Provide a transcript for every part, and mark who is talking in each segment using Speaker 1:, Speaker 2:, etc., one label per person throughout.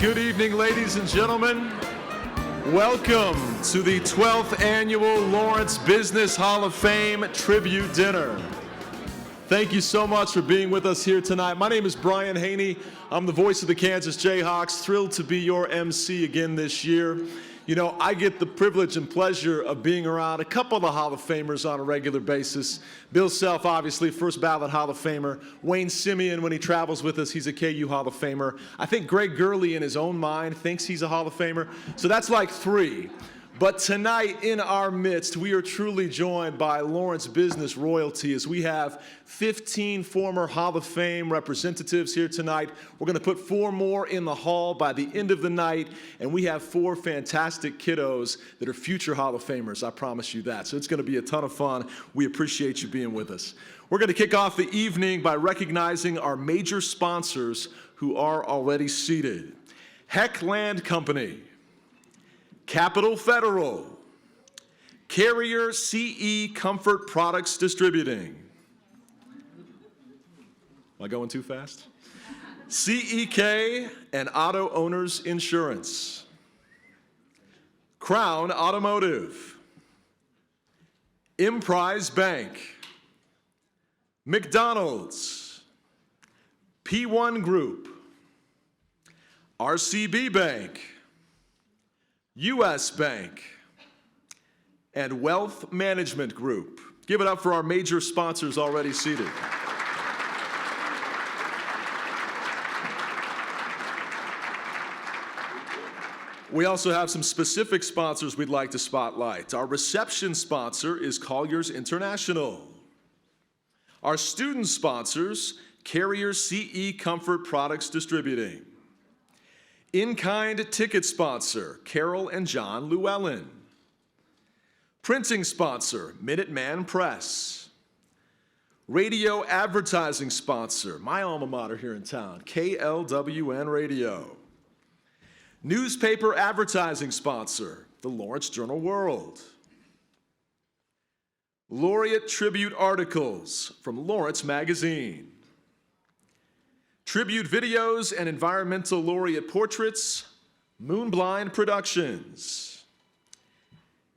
Speaker 1: Good evening, ladies and gentlemen. Welcome to the 12th Annual Lawrence Business Hall of Fame Tribute Dinner. Thank you so much for being with us here tonight. My name is Brian Haney. I'm the voice of the Kansas Jayhawks. Thrilled to be your MC again this year. You know, I get the privilege and pleasure of being around a couple of the Hall of Famers on a regular basis. Bill Self, obviously, first ballot Hall of Famer. Wayne Simeon, when he travels with us, he's a KU Hall of Famer. I think Greg Gurley, in his own mind, thinks he's a Hall of Famer. So that's like three. But tonight, in our midst, we are truly joined by Lawrence business royalty as we have 15 former Hall of Fame representatives here tonight. We're going to put 4 more in the hall by the end of the night, and we have 4 fantastic kiddos that are future Hall of Famers, I promise you that. So it's going to be a ton of fun. We appreciate you being with us. We're going to kick off the evening by recognizing our major sponsors who are already seated. Heck Land Company, Capital Federal, Carrier CE Comfort Products Distributing. Am I going too fast? CEK and Auto Owners Insurance, Crown Automotive, Emprise Bank, McDonald's, P1 Group, RCB Bank, U.S. Bank, and Wealth Management Group. Give it up for our major sponsors already seated. We also have some specific sponsors we'd like to spotlight. Our reception sponsor is Colliers International. Our student sponsors, Carrier CE Comfort Products Distributing. In-kind ticket sponsor, Carol and John Llewellyn. Printing sponsor, Minuteman Press. Radio advertising sponsor, my alma mater here in town, KLWN Radio. Newspaper advertising sponsor, the Lawrence Journal-World. Laureate tribute articles from Lawrence Magazine. Tribute videos and environmental laureate portraits, Moonblind Productions.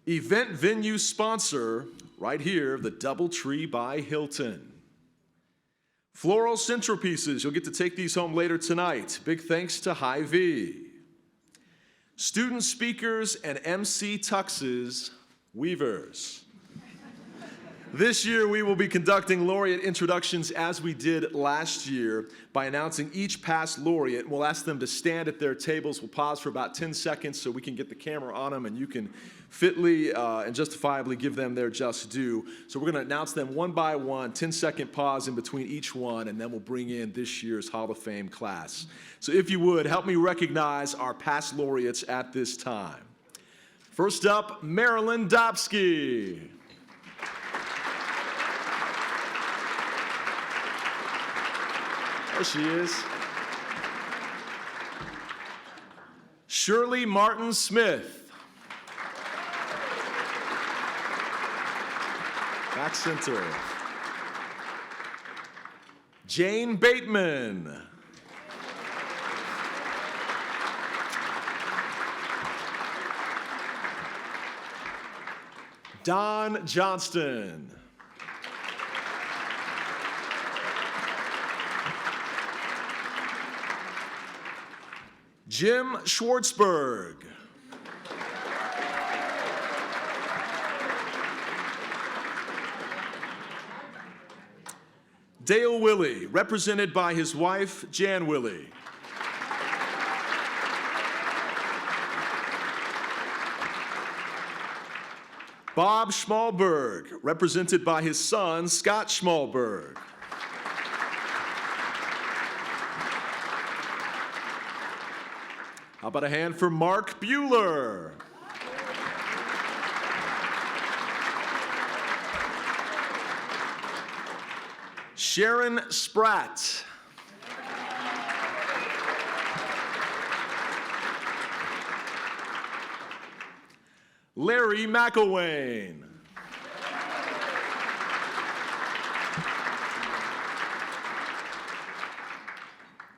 Speaker 1: Event venue sponsor, right here, the Doubletree by Hilton. Floral centerpieces, you'll get to take these home later tonight. Big thanks to Hy-Vee. Student speakers and MC tuxes, Weavers. This year, we will be conducting laureate introductions as we did last year by announcing each past laureate. We'll ask them to stand at their tables. We'll pause for about 10 seconds so we can get the camera on them and you can fitly and justifiably give them their just due. So we're going to announce them one by one, 10-second pause in between each one, and then we'll bring in this year's Hall of Fame class. So if you would, help me recognize our past laureates at this time. First up, Marilyn Dobsky. There she is. Shirley Martin Smith. Back center. Jane Bateman. Don Johnston. Jim Schwartzberg. Dale Willey, represented by his wife, Jan Willey. Bob Schmalberg, represented by his son, Scott Schmalberg. How about a hand for Mark Bueller? Sharon Spratt. Larry McElwain.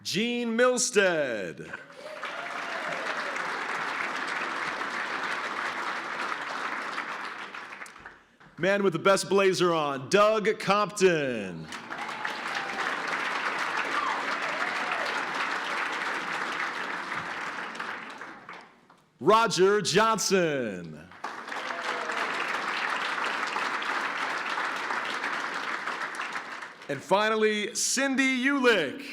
Speaker 1: Gene Milstead. Man with the best blazer on, Doug Compton. Roger Johnson. And finally, Cindy Ulick.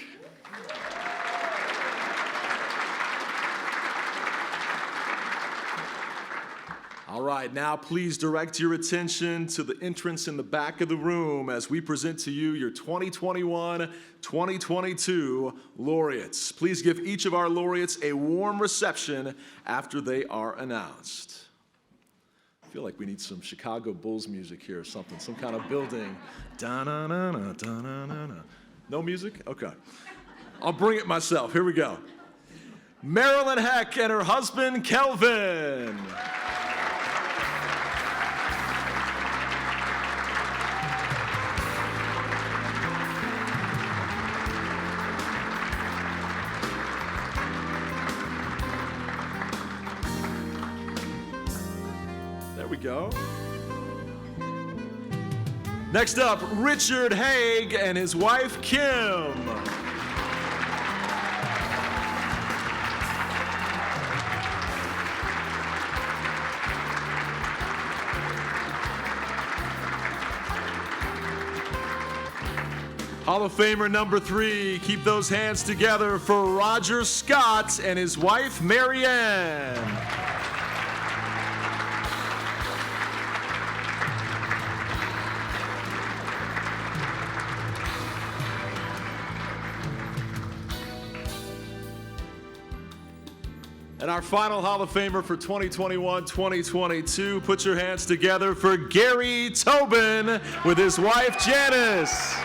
Speaker 1: All right, now please direct your attention to the entrance in the back of the room as we present to you your 2021-2022 laureates. Please give each of our laureates a warm reception after they are announced. I feel like we need some Chicago Bulls music here or something, some kind of building. Da-na-na-na, da-na-na-na. No music? Okay. I'll bring it myself. Here we go. Marilyn Heck and her husband, Kelvin. There we go. Next up, Richard Haig and his wife, Kim. Hall of Famer number 3, keep those hands together for Roger Scott and his wife, Marianne. And our final Hall of Famer for 2021-2022, put your hands together for Gary Tobin with his wife, Janice.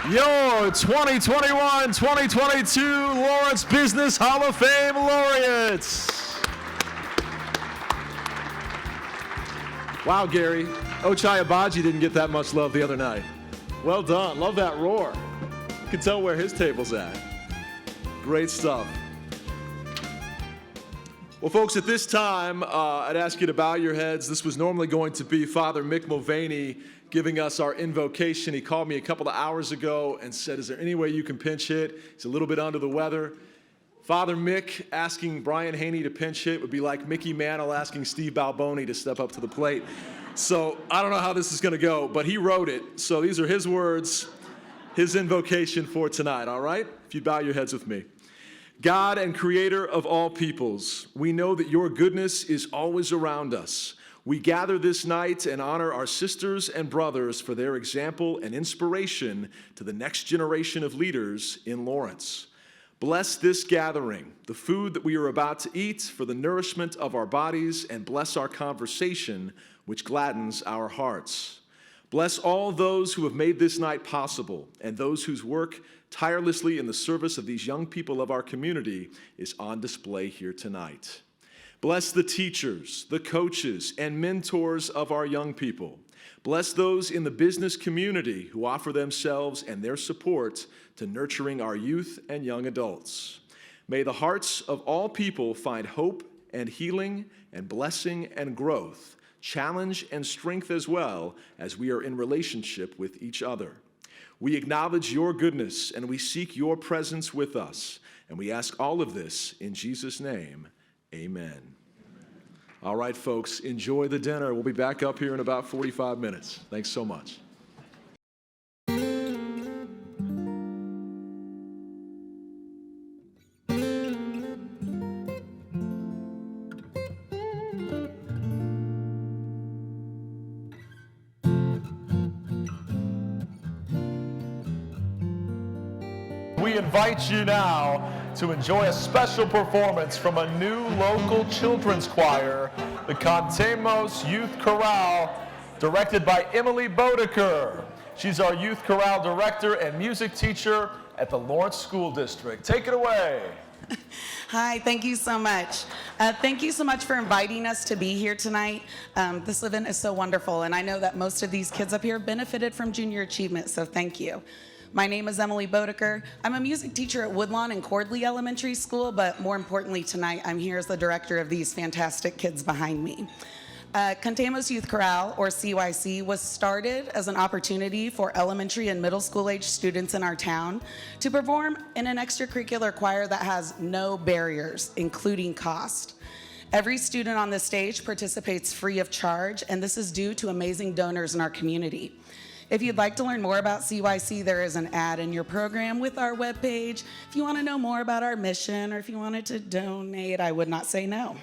Speaker 1: Your 2021-2022 Lawrence Business Hall of Fame laureates. Wow, Gary. Ochai Agbaji didn't get that much love the other night. Well done. Love that roar. You can tell where his table's at. Great stuff. Well, folks, at this time, I'd ask you to bow your heads. This was normally going to be Father Mick Mulvaney giving us our invocation. He called me a couple of hours ago and said, is there any way you can pinch hit? He's a little bit under the weather. Father Mick asking Brian Haney to pinch hit would be like Mickey Mantle asking Steve Balboni to step up to the plate. So I don't know how this is going to go, but he wrote it. So these are his words, his invocation for tonight, all right? If you bow your heads with me. God and creator of all peoples, we know that your goodness is always around us. We gather this night and honor our sisters and brothers for their example and inspiration to the next generation of leaders in Lawrence. Bless this gathering, the food that we are about to eat for the nourishment of our bodies, and bless our conversation, which gladdens our hearts. Bless all those who have made this night possible and those whose work tirelessly in the service of these young people of our community is on display here tonight. Bless the teachers, the coaches, and mentors of our young people. Bless those in the business community who offer themselves and their support to nurturing our youth and young adults. May the hearts of all people find hope and healing and blessing and growth, challenge and strength as well as we are in relationship with each other. We acknowledge your goodness and we seek your presence with us. And we ask all of this in Jesus' name, amen. All right, folks, enjoy the dinner. We'll be back up here in about 45 minutes. Thanks so much. We invite you now to enjoy a special performance from a new local children's choir, the Contemos Youth Chorale, directed by Emily Bodeker. She's our youth chorale director and music teacher at the Lawrence School District. Take it away.
Speaker 2: Hi, thank you so much. Thank you so much for inviting us to be here tonight. This event is so wonderful, and I know that most of these kids up here benefited from Junior Achievement, so thank you. My name is Emily Bodeker. I'm a music teacher at Woodlawn and Cordley Elementary School, but more importantly tonight, I'm here as the director of these fantastic kids behind me. Contamos Youth Chorale, or CYC, was started as an opportunity for elementary and middle school age students in our town to perform in an extracurricular choir that has no barriers, including cost. Every student on this stage participates free of charge, and this is due to amazing donors in our community. If you'd like to learn more about CYC, there is an ad in your program with our webpage. If you want to know more about our mission, or if you wanted to donate, I would not say no.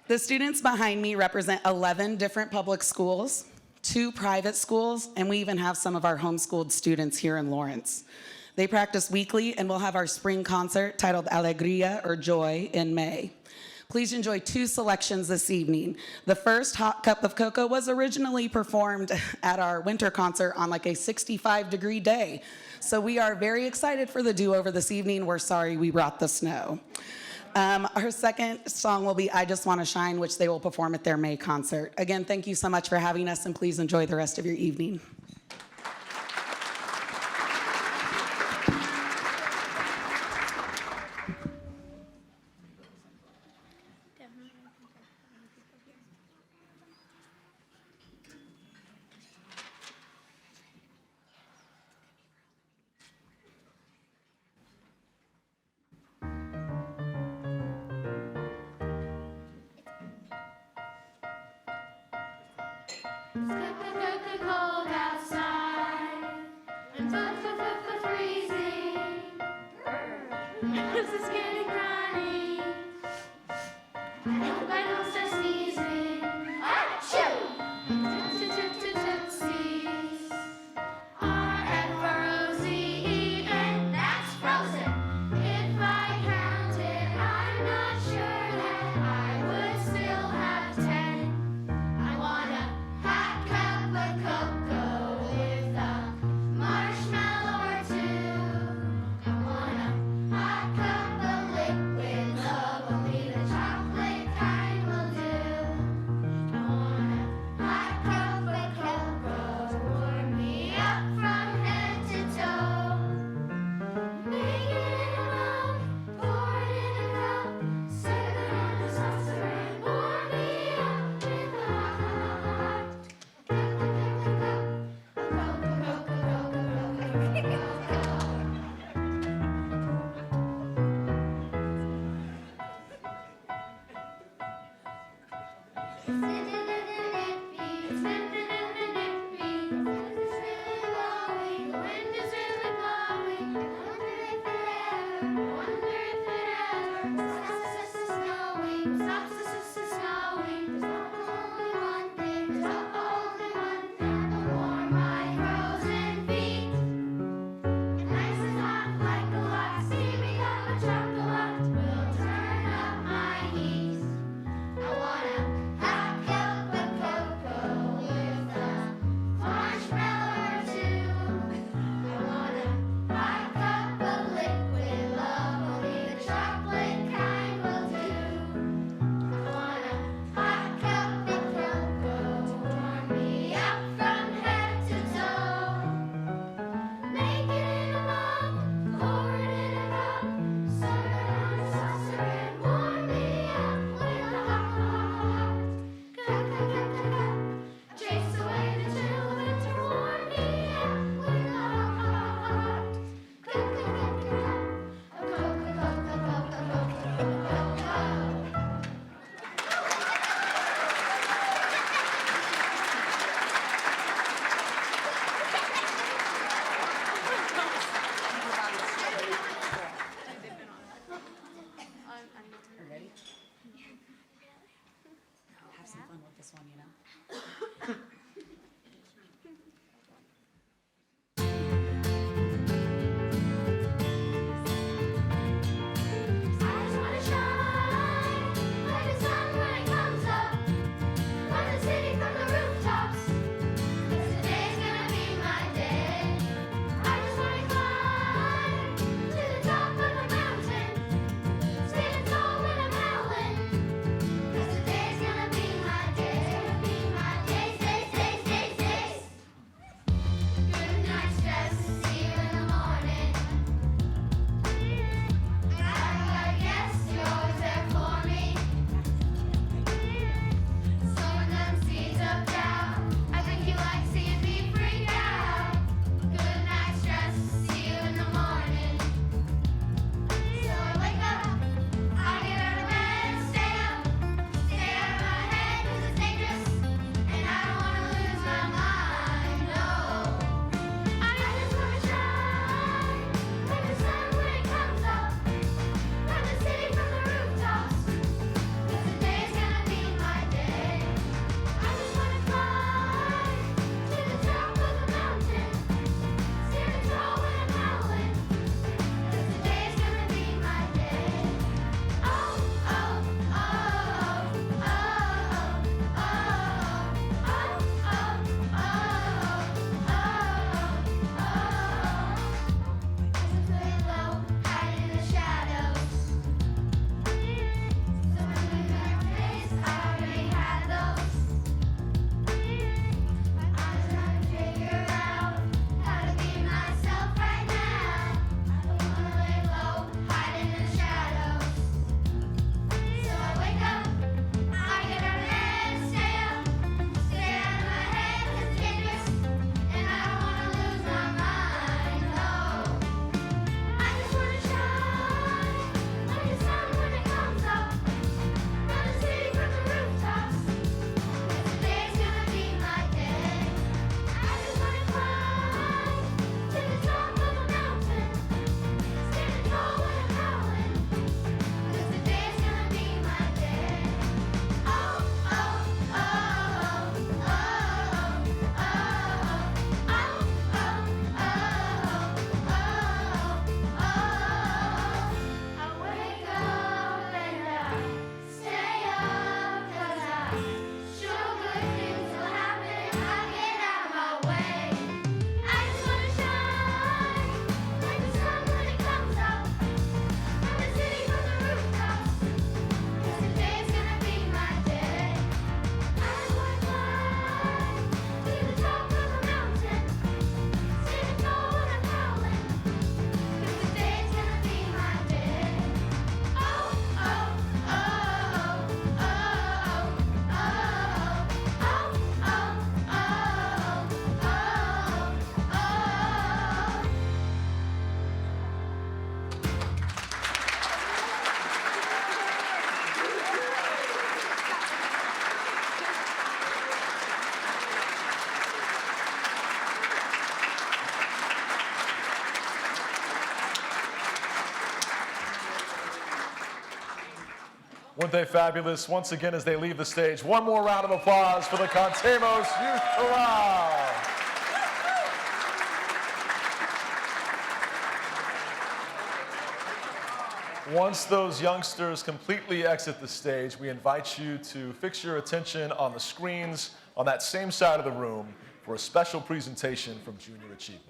Speaker 2: The students behind me represent 11 different public schools, 2 private schools, and we even have some of our homeschooled students here in Lawrence. They practice weekly, and we'll have our spring concert titled Alegría, or Joy, in May. Please enjoy 2 selections this evening. The first, Hot Cup of Cocoa, was originally performed at our winter concert on like a 65-degree day. So we are very excited for the do-over this evening. We're sorry we brought the snow. Our second song will be I Just Want to Shine, which they will perform at their May concert. Again, thank you so much for having us, and please enjoy the rest of your evening.
Speaker 3: Cold outside and freezing. This is getting running. I hope I don't start sneezing. Achoo! Tootsies are F-R-O-Z-E, and that's frozen. If I counted, I'm not sure that I would still have 10. I want a hot cup of cocoa with a marshmallow or 2. I want a hot cup of liquid love, only the chocolate kind will do. I want a hot cup of cocoa, warm me up from head to toe. Make it in a mug, pour it in a cup, serve it in a saucer and warm me up with a hot Chocolate will turn up my heat. I want a hot cup
Speaker 1: Weren't they fabulous? Once again, as they leave the stage, one more round of applause for the Contemos Youth Chorale. Once those youngsters completely exit the stage, we invite you to fix your attention on the screens on that same side of the room for a special presentation from Junior Achievement.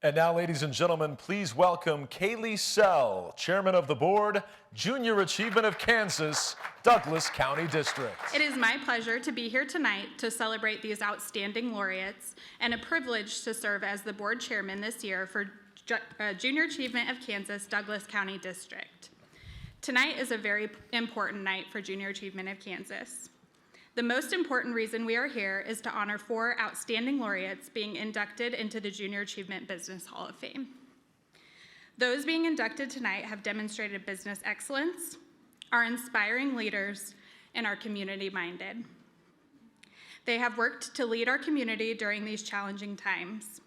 Speaker 1: And now, ladies and gentlemen, please welcome Kaylee Sell, Chairman of the Board, Junior Achievement of Kansas, Douglas County District.
Speaker 4: It is my pleasure to be here tonight to celebrate these outstanding laureates and a privilege to serve as the board chairman this year for Junior Achievement of Kansas, Douglas County District. Tonight is a very important night for Junior Achievement of Kansas. The most important reason we are here is to honor 4 outstanding laureates being inducted into the Junior Achievement Business Hall of Fame. Those being inducted tonight have demonstrated business excellence, are inspiring leaders, and are community-minded. They have worked to lead our community during these challenging times.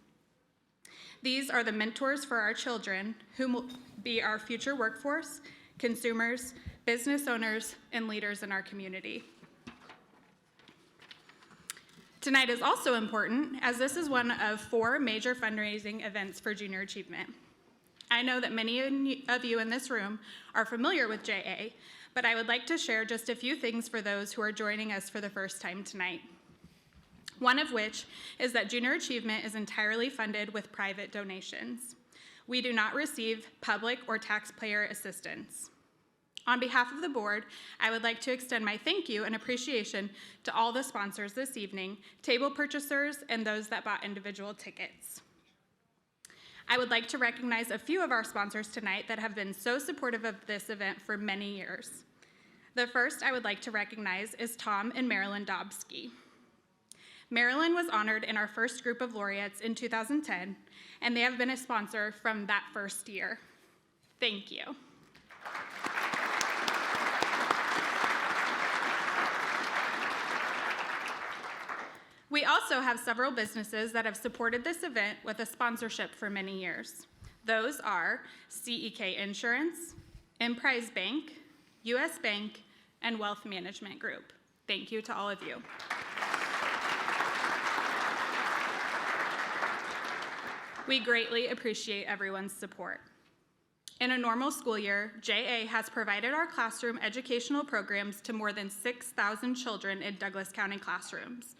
Speaker 4: These are the mentors for our children, who will be our future workforce, consumers, business owners, and leaders in our community. Tonight is also important, as this is one of 4 major fundraising events for Junior Achievement. I know that many of you in this room are familiar with JA, but I would like to share just a few things for those who are joining us for the first time tonight. One of which is that Junior Achievement is entirely funded with private donations. We do not receive public or taxpayer assistance. On behalf of the board, I would like to extend my thank you and appreciation to all the sponsors this evening, table purchasers, and those that bought individual tickets. I would like to recognize a few of our sponsors tonight that have been so supportive of this event for many years. The first I would like to recognize is Tom and Marilyn Dobsky. Marilyn was honored in our first group of laureates in 2010, and they have been a sponsor from that first year. Thank you. We also have several businesses that have supported this event with a sponsorship for many years. Those are CEK Insurance, Emprise Bank, US Bank, and Wealth Management Group. Thank you to all of you. We greatly appreciate everyone's support. In a normal school year, JA has provided our classroom educational programs to more than 6,000 children in Douglas County classrooms.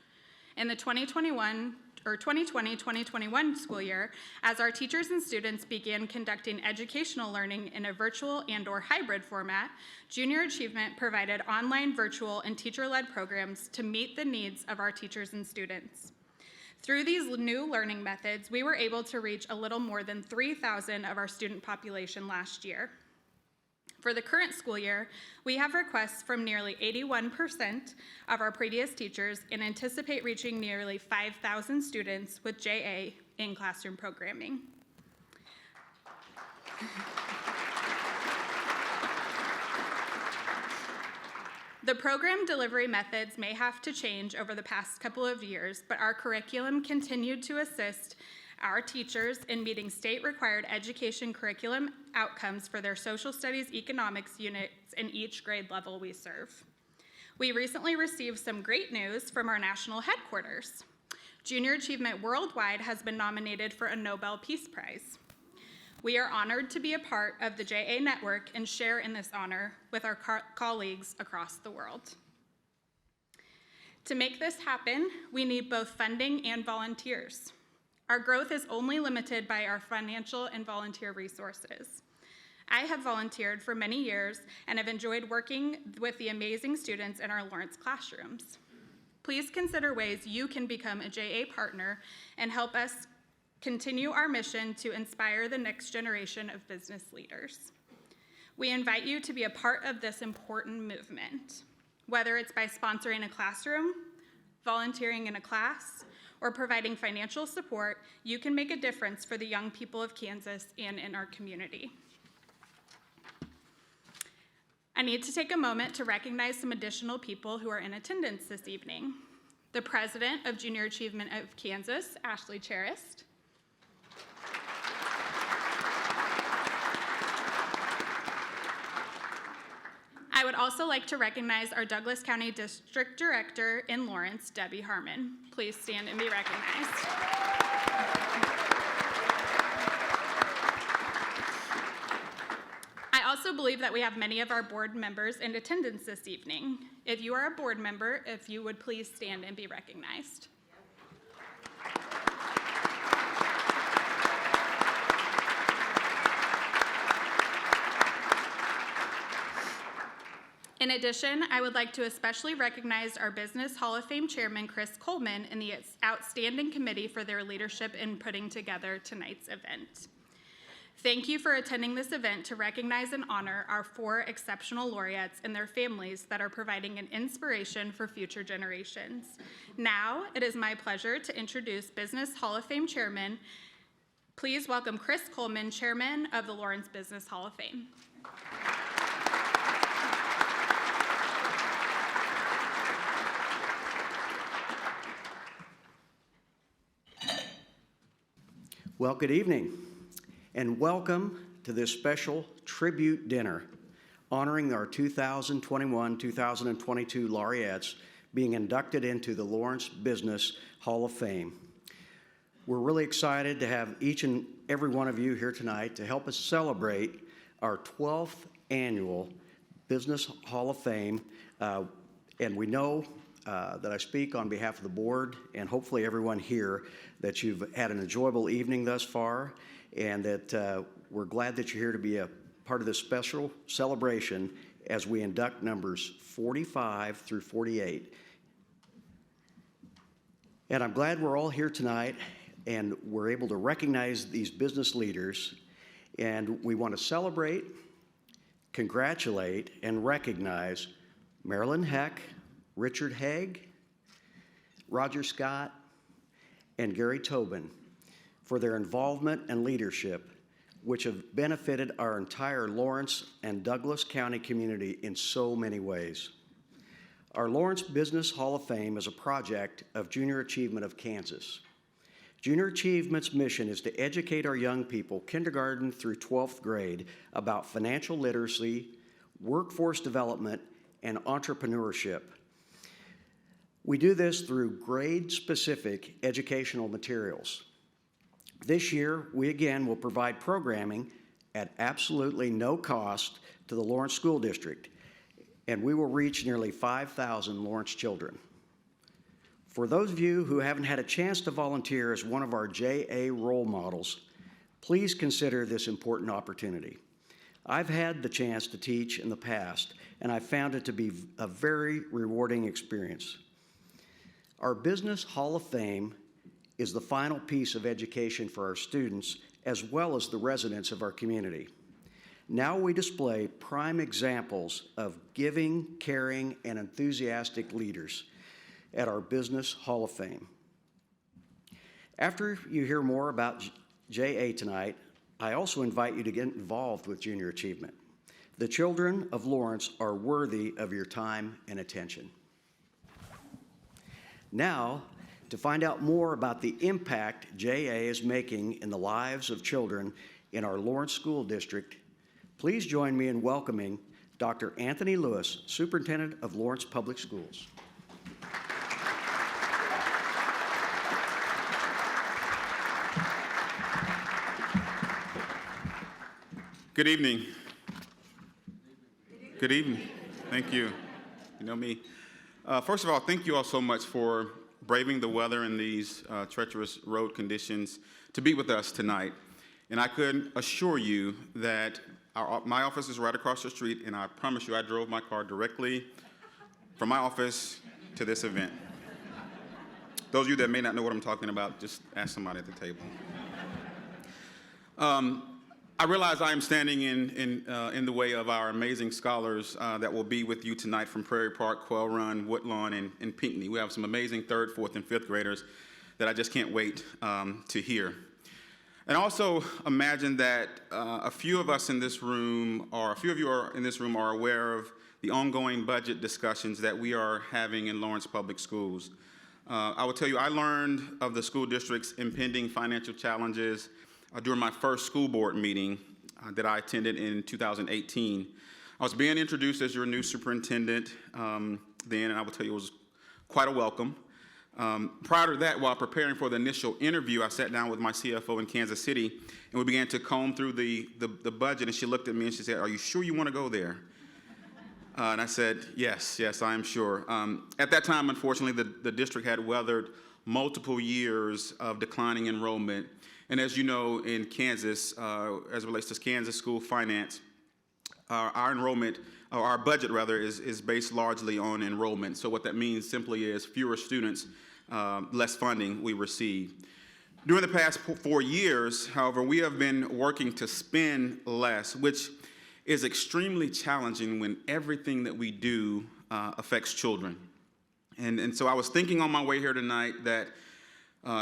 Speaker 4: In the 2020-2021 school year, as our teachers and students began conducting educational learning in a virtual and/or hybrid format, Junior Achievement provided online, virtual, and teacher-led programs to meet the needs of our teachers and students. Through these new learning methods, we were able to reach a little more than 3,000 of our student population last year. For the current school year, we have requests from nearly 81% of our previous teachers and anticipate reaching nearly 5,000 students with JA in classroom programming. The program delivery methods may have to change over the past couple of years, but our curriculum continued to assist our teachers in meeting state-required education curriculum outcomes for their social studies economics units in each grade level we serve. We recently received some great news from our national headquarters. Junior Achievement Worldwide has been nominated for a Nobel Peace Prize. We are honored to be a part of the JA Network and share in this honor with our colleagues across the world. To make this happen, we need both funding and volunteers. Our growth is only limited by our financial and volunteer resources. I have volunteered for many years and have enjoyed working with the amazing students in our Lawrence classrooms. Please consider ways you can become a JA partner and help us continue our mission to inspire the next generation of business leaders. We invite you to be a part of this important movement, whether it's by sponsoring a classroom, volunteering in a class, or providing financial support. You can make a difference for the young people of Kansas and in our community. I need to take a moment to recognize some additional people who are in attendance this evening. The President of Junior Achievement of Kansas, Ashley Charist. I would also like to recognize our Douglas County District Director in Lawrence, Debbie Harmon. Please stand and be recognized. I also believe that we have many of our board members in attendance this evening. If you are a board member, if you would please stand and be recognized. In addition, I would like to especially recognize our Business Hall of Fame Chairman, Chris Coleman, and the outstanding committee for their leadership in putting together tonight's event. Thank you for attending this event to recognize and honor our 4 exceptional laureates and their families that are providing an inspiration for future generations. Now, it is my pleasure to introduce Business Hall of Fame Chairman. Please welcome Chris Coleman, Chairman of the Lawrence Business Hall of Fame.
Speaker 5: Well, good evening, and welcome to this special tribute dinner honoring our 2021-2022 laureates being inducted into the Lawrence Business Hall of Fame. We're really excited to have each and every one of you here tonight to help us celebrate our 12th annual Business Hall of Fame, and we know that I speak on behalf of the board and hopefully everyone here that you've had an enjoyable evening thus far, and that we're glad that you're here to be a part of this special celebration as we induct numbers 45 through 48. And I'm glad we're all here tonight and we're able to recognize these business leaders, and we want to celebrate, congratulate, and recognize Marilyn Heck, Richard Haig, Roger Scott, and Gary Tobin for their involvement and leadership, which have benefited our entire Lawrence and Douglas County community in so many ways. Our Lawrence Business Hall of Fame is a project of Junior Achievement of Kansas. Junior Achievement's mission is to educate our young people, kindergarten through 12th grade, about financial literacy, workforce development, and entrepreneurship. We do this through grade-specific educational materials. This year, we again will provide programming at absolutely no cost to the Lawrence School District, and we will reach nearly 5,000 Lawrence children. For those of you who haven't had a chance to volunteer as one of our JA role models, please consider this important opportunity. I've had the chance to teach in the past, and I found it to be a very rewarding experience. Our Business Hall of Fame is the final piece of education for our students as well as the residents of our community. Now we display prime examples of giving, caring, and enthusiastic leaders at our Business Hall of Fame. After you hear more about JA tonight, I also invite you to get involved with Junior Achievement. The children of Lawrence are worthy of your time and attention. Now, to find out more about the impact JA is making in the lives of children in our Lawrence School District, please join me in welcoming Dr. Anthony Lewis, Superintendent of Lawrence Public Schools.
Speaker 6: Good evening. Good evening. Thank you. You know me. First of all, thank you all so much for braving the weather and these treacherous road conditions to be with us tonight. And I could assure you that my office is right across the street, and I promise you I drove my car directly from my office to this event. Those of you that may not know what I'm talking about, just ask somebody at the table. I realize I am standing in the way of our amazing scholars that will be with you tonight from Prairie Park, Quail Run, Woodlawn, and Pinckney. We have some amazing 3rd, 4th, and 5th graders that I just can't wait to hear. And also imagine that a few of us in this room, or a few of you in this room are aware of the ongoing budget discussions that we are having in Lawrence Public Schools. I will tell you, I learned of the school district's impending financial challenges during my first school board meeting that I attended in 2018. I was being introduced as your new superintendent then, and I will tell you it was quite a welcome. Prior to that, while preparing for the initial interview, I sat down with my CFO in Kansas City, and we began to comb through the budget, and she looked at me and she said, "Are you sure you want to go there?" And I said, yes, I am sure. At that time, unfortunately, the district had weathered multiple years of declining enrollment. And as you know, in Kansas, as it relates to Kansas school finance, our enrollment, or our budget rather, is based largely on enrollment. So what that means simply is fewer students, less funding we receive. During the past 4 years, however, we have been working to spend less, which is extremely challenging when everything that we do affects children. And so I was thinking on my way here tonight that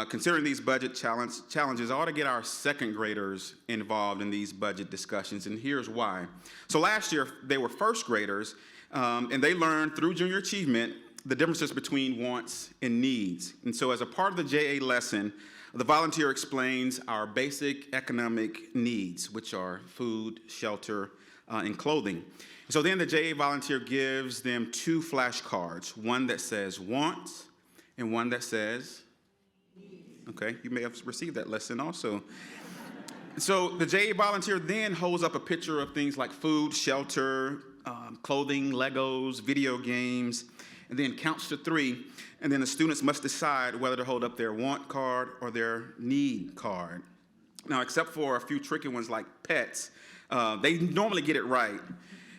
Speaker 6: considering these budget challenges, I ought to get our 2nd graders involved in these budget discussions, and here's why. So last year, they were 1st graders, and they learned through Junior Achievement the differences between wants and needs. And so as a part of the JA lesson, the volunteer explains our basic economic needs, which are food, shelter, and clothing. So then the JA volunteer gives them 2 flashcards, one that says wants and one that says needs. Okay, you may have received that lesson also. So the JA volunteer then holds up a picture of things like food, shelter, clothing, Legos, video games, and then counts to 3, and then the students must decide whether to hold up their want card or their need card. Now, except for a few tricky ones like pets, they normally get it right.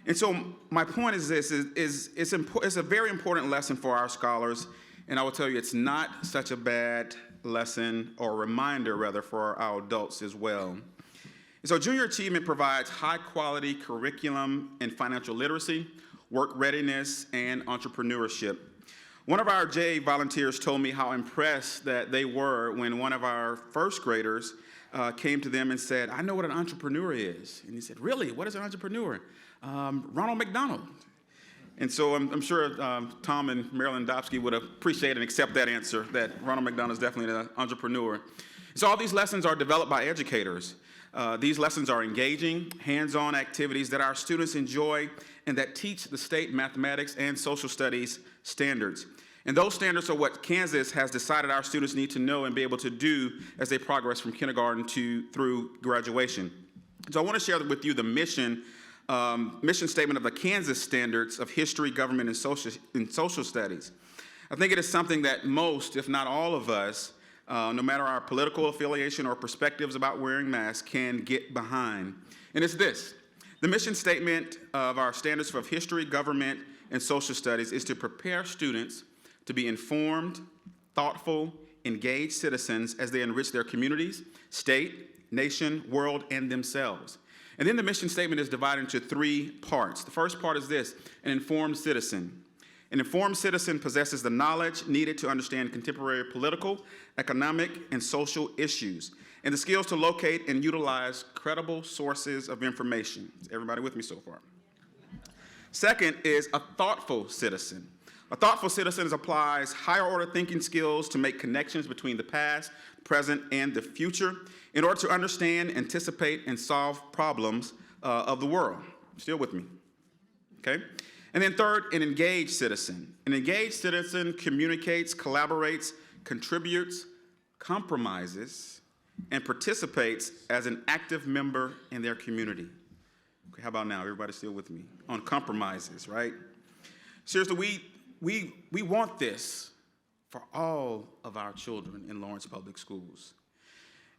Speaker 6: And so my point is this, it's a very important lesson for our scholars, and I will tell you it's not such a bad lesson, or reminder rather, for our adults as well. And so Junior Achievement provides high-quality curriculum in financial literacy, work readiness, and entrepreneurship. One of our JA volunteers told me how impressed that they were when one of our 1st graders came to them and said, "I know what an entrepreneur is." And he said, "Really? What is an entrepreneur?" Ronald McDonald. And so I'm sure Tom and Marilyn Dobsky would appreciate and accept that answer, that Ronald McDonald is definitely an entrepreneur. So all these lessons are developed by educators. These lessons are engaging, hands-on activities that our students enjoy and that teach the state mathematics and social studies standards. And those standards are what Kansas has decided our students need to know and be able to do as they progress from kindergarten through graduation. So I want to share with you the mission statement of the Kansas Standards of History, Government, and Social Studies. I think it is something that most, if not all of us, no matter our political affiliation or perspectives about wearing masks, can get behind. And it's this: the mission statement of our Standards of History, Government, and Social Studies is to prepare students to be informed, thoughtful, engaged citizens as they enrich their communities, state, nation, world, and themselves. And then the mission statement is divided into 3 parts. The first part is this: an informed citizen. An informed citizen possesses the knowledge needed to understand contemporary political, economic, and social issues, and the skills to locate and utilize credible sources of information. Is everybody with me so far? Second is a thoughtful citizen. A thoughtful citizen applies higher order thinking skills to make connections between the past, present, and the future in order to understand, anticipate, and solve problems of the world. Still with me? Okay? And then third, an engaged citizen. An engaged citizen communicates, collaborates, contributes, compromises, and participates as an active member in their community. Okay, how about now? Everybody still with me? On compromises, right? Seriously, we want this for all of our children in Lawrence Public Schools.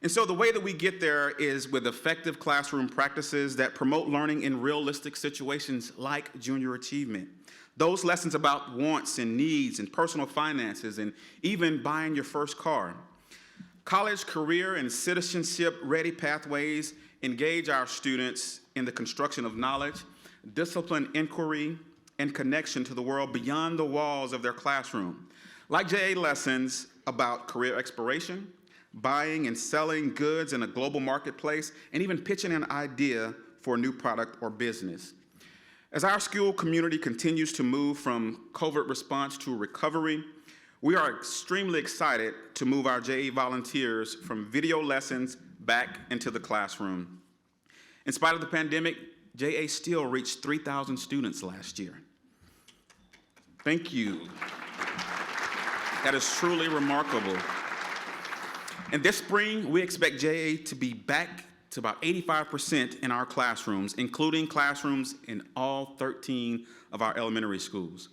Speaker 6: And so the way that we get there is with effective classroom practices that promote learning in realistic situations like junior achievement. Those lessons about wants and needs and personal finances and even buying your first car. College, career, and citizenship-ready pathways engage our students in the construction of knowledge, disciplined inquiry, and connection to the world beyond the walls of their classroom. Like JA lessons about career exploration, buying and selling goods in a global marketplace, and even pitching an idea for a new product or business. As our school community continues to move from covert response to recovery, we are extremely excited to move our JA volunteers from video lessons back into the classroom. In spite of the pandemic, JA still reached 3,000 students last year. Thank you. That is truly remarkable. And this spring, we expect JA to be back to about 85% in our classrooms, including classrooms in all 13 of our elementary schools.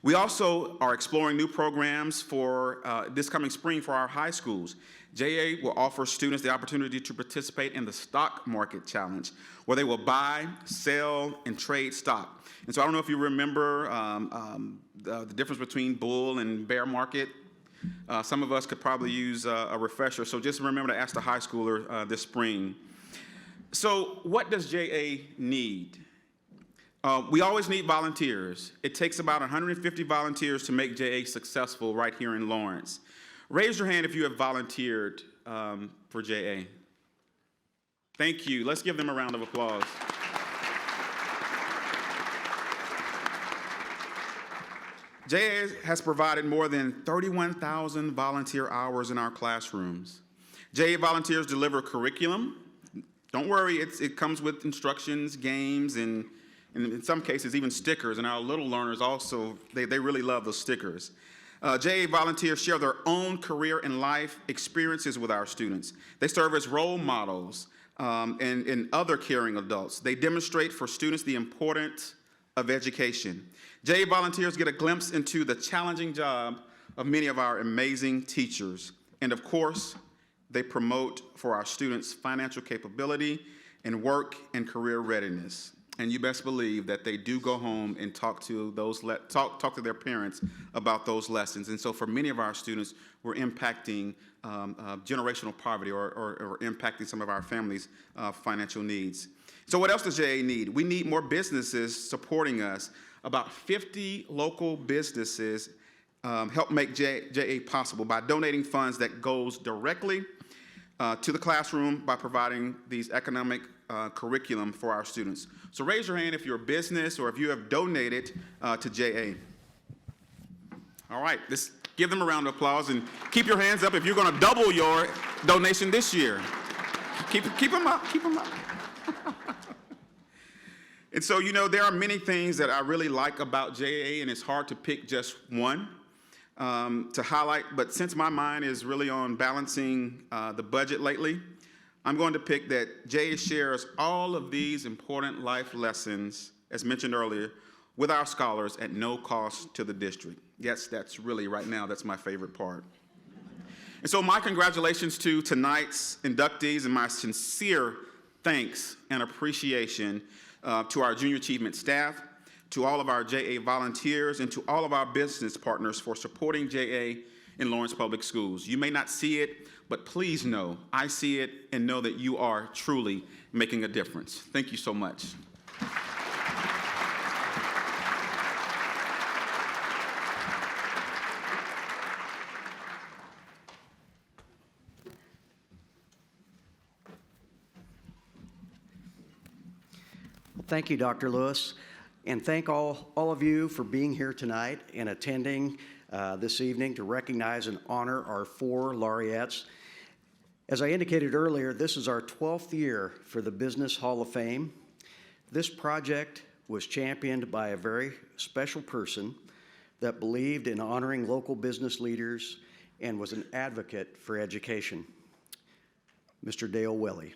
Speaker 6: We also are exploring new programs for this coming spring for our high schools. JA will offer students the opportunity to participate in the Stock Market Challenge, where they will buy, sell, and trade stock. And so I don't know if you remember the difference between bull and bear market. Some of us could probably use a refresher, so just remember to ask the high schooler this spring. So what does JA need? We always need volunteers. It takes about 150 volunteers to make JA successful right here in Lawrence. Raise your hand if you have volunteered for JA. Thank you. Let's give them a round of applause. JA has provided more than 31,000 volunteer hours in our classrooms. JA volunteers deliver curriculum. Don't worry, it comes with instructions, games, and in some cases even stickers, and our little learners also, they really love those stickers. JA volunteers share their own career and life experiences with our students. They serve as role models and other caring adults. They demonstrate for students the importance of education. JA volunteers get a glimpse into the challenging job of many of our amazing teachers. And of course, they promote for our students financial capability and work and career readiness. And you best believe that they do go home and talk to their parents about those lessons. And so for many of our students, we're impacting generational poverty or impacting some of our families' financial needs. So what else does JA need? We need more businesses supporting us. About 50 local businesses help make JA possible by donating funds that goes directly to the classroom by providing these economic curriculum for our students. So raise your hand if you're a business or if you have donated to JA. All right, let's give them a round of applause and keep your hands up if you're going to double your donation this year. Keep them up, keep them up. And so, you know, there are many things that I really like about JA, and it's hard to pick just one to highlight, but since my mind is really on balancing the budget lately, I'm going to pick that JA shares all of these important life lessons, as mentioned earlier, with our scholars at no cost to the district. Yes, that's really, right now, that's my favorite part. And so my congratulations to tonight's inductees and my sincere thanks and appreciation to our junior achievement staff, to all of our JA volunteers, and to all of our business partners for supporting JA in Lawrence Public Schools. You may not see it, but please know I see it and know that you are truly making a difference. Thank you so much.
Speaker 5: Thank you, Dr. Lewis, and thank all of you for being here tonight and attending this evening to recognize and honor our 4 laureates. As I indicated earlier, this is our 12th year for the Business Hall of Fame. This project was championed by a very special person that believed in honoring local business leaders and was an advocate for education, Mr. Dale Willey.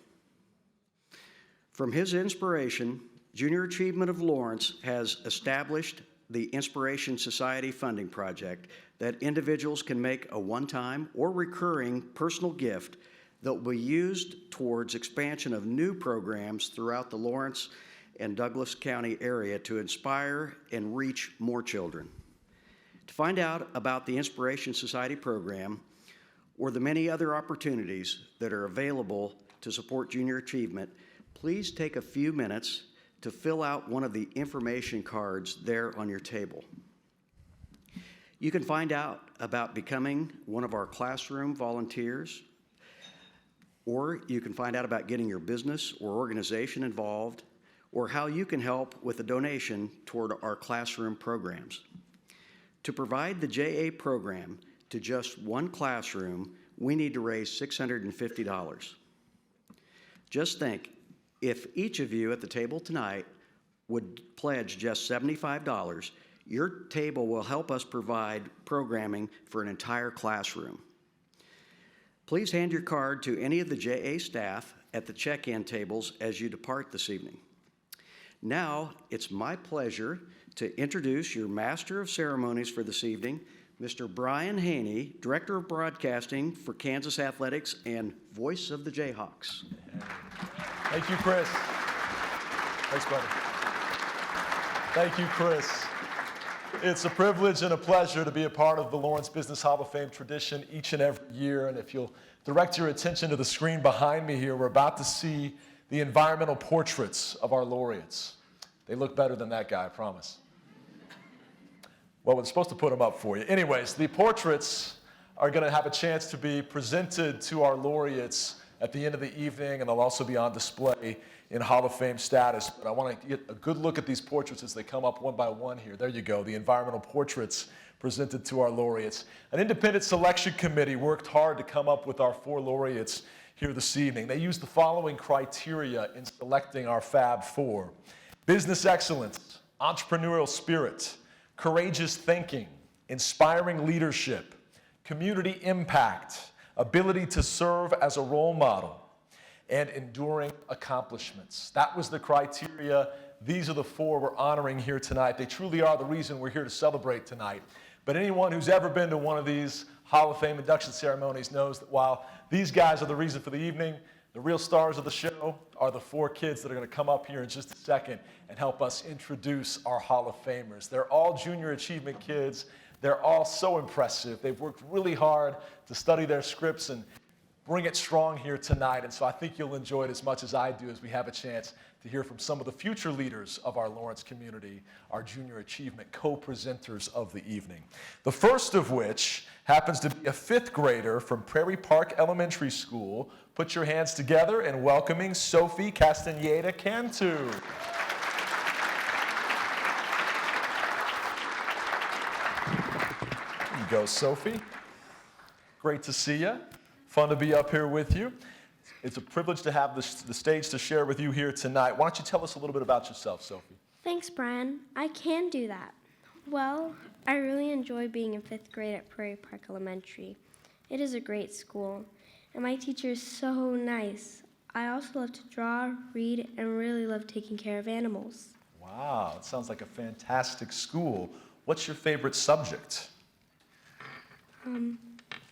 Speaker 5: From his inspiration, Junior Achievement of Lawrence has established the Inspiration Society Funding Project that individuals can make a one-time or recurring personal gift that will be used towards expansion of new programs throughout the Lawrence and Douglas County area to inspire and reach more children. To find out about the Inspiration Society program or the many other opportunities that are available to support junior achievement, please take a few minutes to fill out one of the information cards there on your table. You can find out about becoming one of our classroom volunteers, or you can find out about getting your business or organization involved, or how you can help with a donation toward our classroom programs. To provide the JA program to just one classroom, we need to raise $650. Just think, if each of you at the table tonight would pledge just $75, your table will help us provide programming for an entire classroom. Please hand your card to any of the JA staff at the check-in tables as you depart this evening. Now, it's my pleasure to introduce your Master of Ceremonies for this evening, Mr. Brian Haney, Director of Broadcasting for Kansas Athletics and voice of the Jayhawks.
Speaker 1: Thank you, Chris. Thanks, buddy. Thank you, Chris. It's a privilege and a pleasure to be a part of the Lawrence Business Hall of Fame tradition each and every year. And if you'll direct your attention to the screen behind me here, we're about to see the environmental portraits of our laureates. They look better than that guy, I promise. Well, we're supposed to put them up for you. Anyways, the portraits are going to have a chance to be presented to our laureates at the end of the evening, and they'll also be on display in Hall of Fame status. But I want to get a good look at these portraits as they come up one by one here. There you go, the environmental portraits presented to our laureates. An independent selection committee worked hard to come up with our 4 laureates here this evening. They used the following criteria in selecting our Fab 4: business excellence, entrepreneurial spirit, courageous thinking, inspiring leadership, community impact, ability to serve as a role model, and enduring accomplishments. That was the criteria. These are the 4 we're honoring here tonight. They truly are the reason we're here to celebrate tonight. But anyone who's ever been to one of these Hall of Fame induction ceremonies knows that while these guys are the reason for the evening, the real stars of the show are the 4 kids that are going to come up here in just a second and help us introduce our Hall of Famers. They're all junior achievement kids. They're all so impressive. They've worked really hard to study their scripts and bring it strong here tonight. And so I think you'll enjoy it as much as I do as we have a chance to hear from some of the future leaders of our Lawrence community, our junior achievement co-presenters of the evening. The first of which happens to be a 5th grader from Prairie Park Elementary School. Put your hands together in welcoming Sophie Castaneda Cantu. There you go, Sophie. Great to see you. Fun to be up here with you. It's a privilege to have the stage to share with you here tonight. Why don't you tell us a little bit about yourself, Sophie?
Speaker 7: Thanks, Brian. I can do that. Well, I really enjoy being in 5th grade at Prairie Park Elementary. It is a great school, and my teacher is so nice. I also love to draw, read, and really love taking care of animals.
Speaker 1: Wow, it sounds like a fantastic school. What's your favorite subject?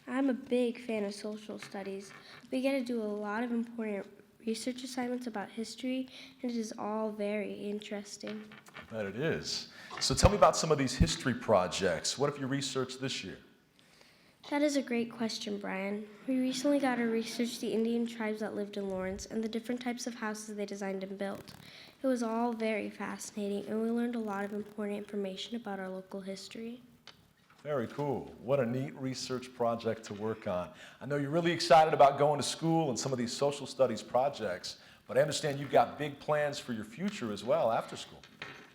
Speaker 7: I'm a big fan of social studies. We get to do a lot of important research assignments about history, and it is all very interesting.
Speaker 1: I bet it is. So tell me about some of these history projects. What have you researched this year?
Speaker 7: That is a great question, Brian. We recently got to research the Indian tribes that lived in Lawrence and the different types of houses they designed and built. It was all very fascinating, and we learned a lot of important information about our local history.
Speaker 8: Very cool. What a neat research project to work on. I know you're really excited about going to school and some of these social studies projects, but I understand you've got big plans for your future as well after school.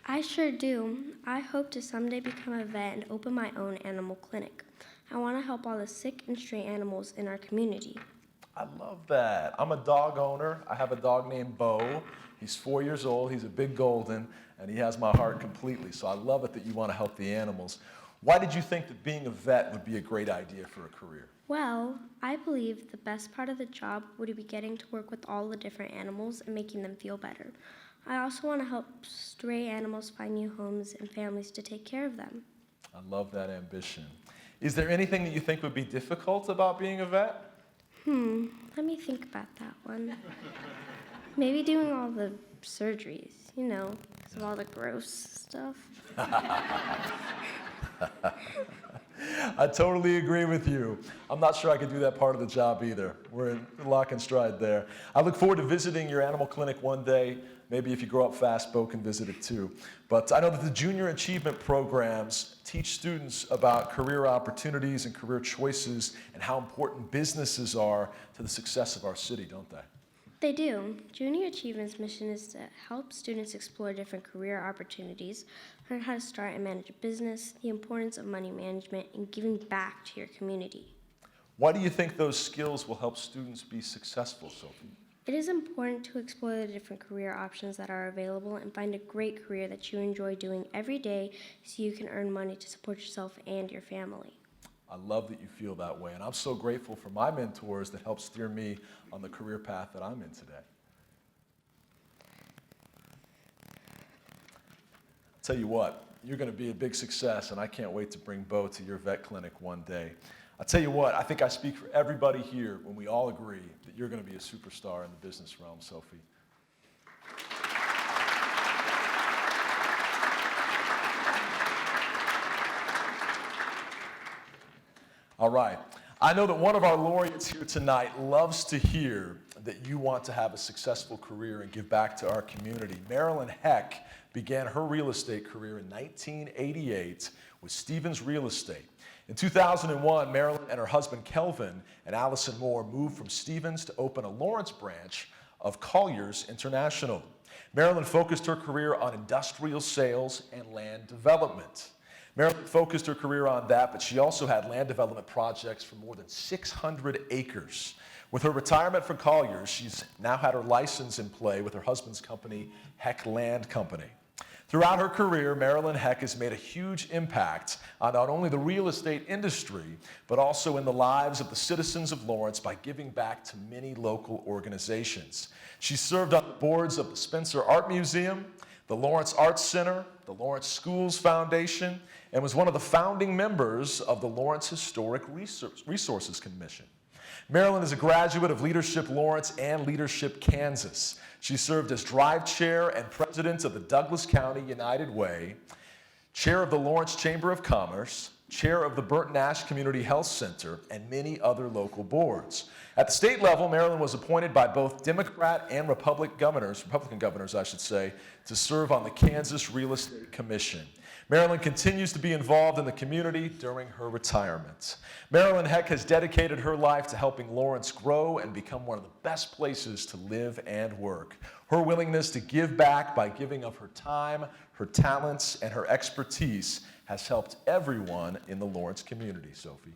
Speaker 7: I sure do. I hope to someday become a vet and open my own animal clinic. I want to help all the sick and stray animals in our community.
Speaker 8: I love that. I'm a dog owner. I have a dog named Bo. He's 4 years old. He's a big golden, and he has my heart completely. So I love it that you want to help the animals. Why did you think that being a vet would be a great idea for a career?
Speaker 7: Well, I believe the best part of the job would be getting to work with all the different animals and making them feel better. I also want to help stray animals find new homes and families to take care of them.
Speaker 8: I love that ambition. Is there anything that you think would be difficult about being a vet?
Speaker 7: Let me think about that one. Maybe doing all the surgeries, because of all the gross stuff.
Speaker 8: I totally agree with you. I'm not sure I could do that part of the job either. We're in lock and stride there. I look forward to visiting your animal clinic one day. Maybe if you grow up fast, Bo can visit it too. But I know that the Junior Achievement programs teach students about career opportunities and career choices and how important businesses are to the success of our city, don't they?
Speaker 7: They do. Junior Achievement's mission is to help students explore different career opportunities, learn how to start and manage a business, the importance of money management, and giving back to your community.
Speaker 8: Why do you think those skills will help students be successful, Sophie?
Speaker 7: It is important to explore the different career options that are available and find a great career that you enjoy doing every day so you can earn money to support yourself and your family.
Speaker 8: I love that you feel that way, and I'm so grateful for my mentors that help steer me on the career path that I'm in today. I'll tell you what, you're going to be a big success, and I can't wait to bring Bo to your vet clinic one day. I'll tell you what, I think I speak for everybody here when we all agree that you're going to be a superstar in the business realm, Sophie. All right. I know that one of our laureates here tonight loves to hear that you want to have a successful career and give back to our community. Marilyn Heck began her real estate career in 1988 with Stevens Real Estate. In 2001, Marilyn and her husband Kelvin and Allison Moore moved from Stevens to open a Lawrence branch of Colliers International. Marilyn focused her career on industrial sales and land development. Marilyn focused her career on that, but she also had land development projects for more than 600 acres. With her retirement from Colliers, she's now had her license in play with her husband's company, Heck Land Company. Throughout her career, Marilyn Heck has made a huge impact on not only the real estate industry, but also in the lives of the citizens of Lawrence by giving back to many local organizations. She served on the boards of the Spencer Art Museum, the Lawrence Arts Center, the Lawrence Schools Foundation, and was one of the founding members of the Lawrence Historic Resources Commission. Marilyn is a graduate of Leadership Lawrence and Leadership Kansas. She served as Drive Chair and President of the Douglas County United Way, Chair of the Lawrence Chamber of Commerce, Chair of the Burton Nash Community Health Center, and many other local boards. At the state level, Marilyn was appointed by both Democrat and Republican governors, to serve on the Kansas Real Estate Commission. Marilyn continues to be involved in the community during her retirement. Marilyn Heck has dedicated her life to helping Lawrence grow and become one of the best places to live and work. Her willingness to give back by giving of her time, her talents, and her expertise has helped everyone in the Lawrence community, Sophie.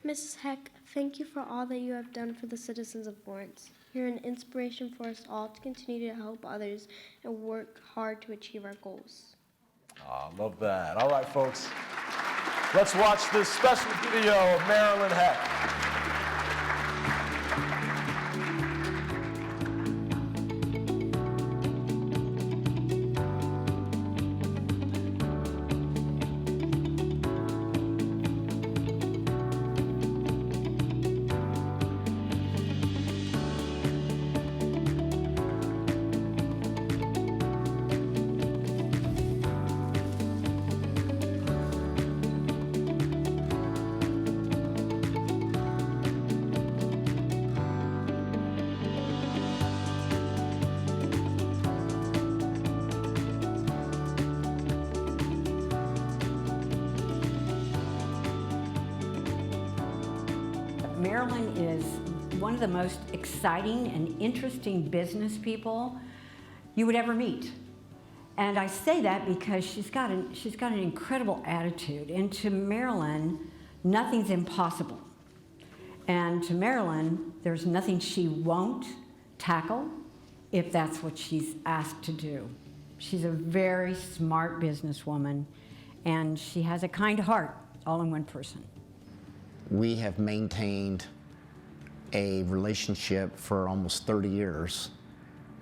Speaker 7: Mrs. Heck, thank you for all that you have done for the citizens of Lawrence. You're an inspiration for us all to continue to help others and work hard to achieve our goals.
Speaker 8: I love that. All right, folks. Let's watch this special video of Marilyn Heck.
Speaker 9: is one of the most exciting and interesting business people you would ever meet. And I say that because she's got an incredible attitude. And to Marilyn, nothing's impossible. And to Marilyn, there's nothing she won't tackle if that's what she's asked to do. She's a very smart businesswoman, and she has a kind heart, all in one person.
Speaker 10: We have maintained a relationship for almost 30 years,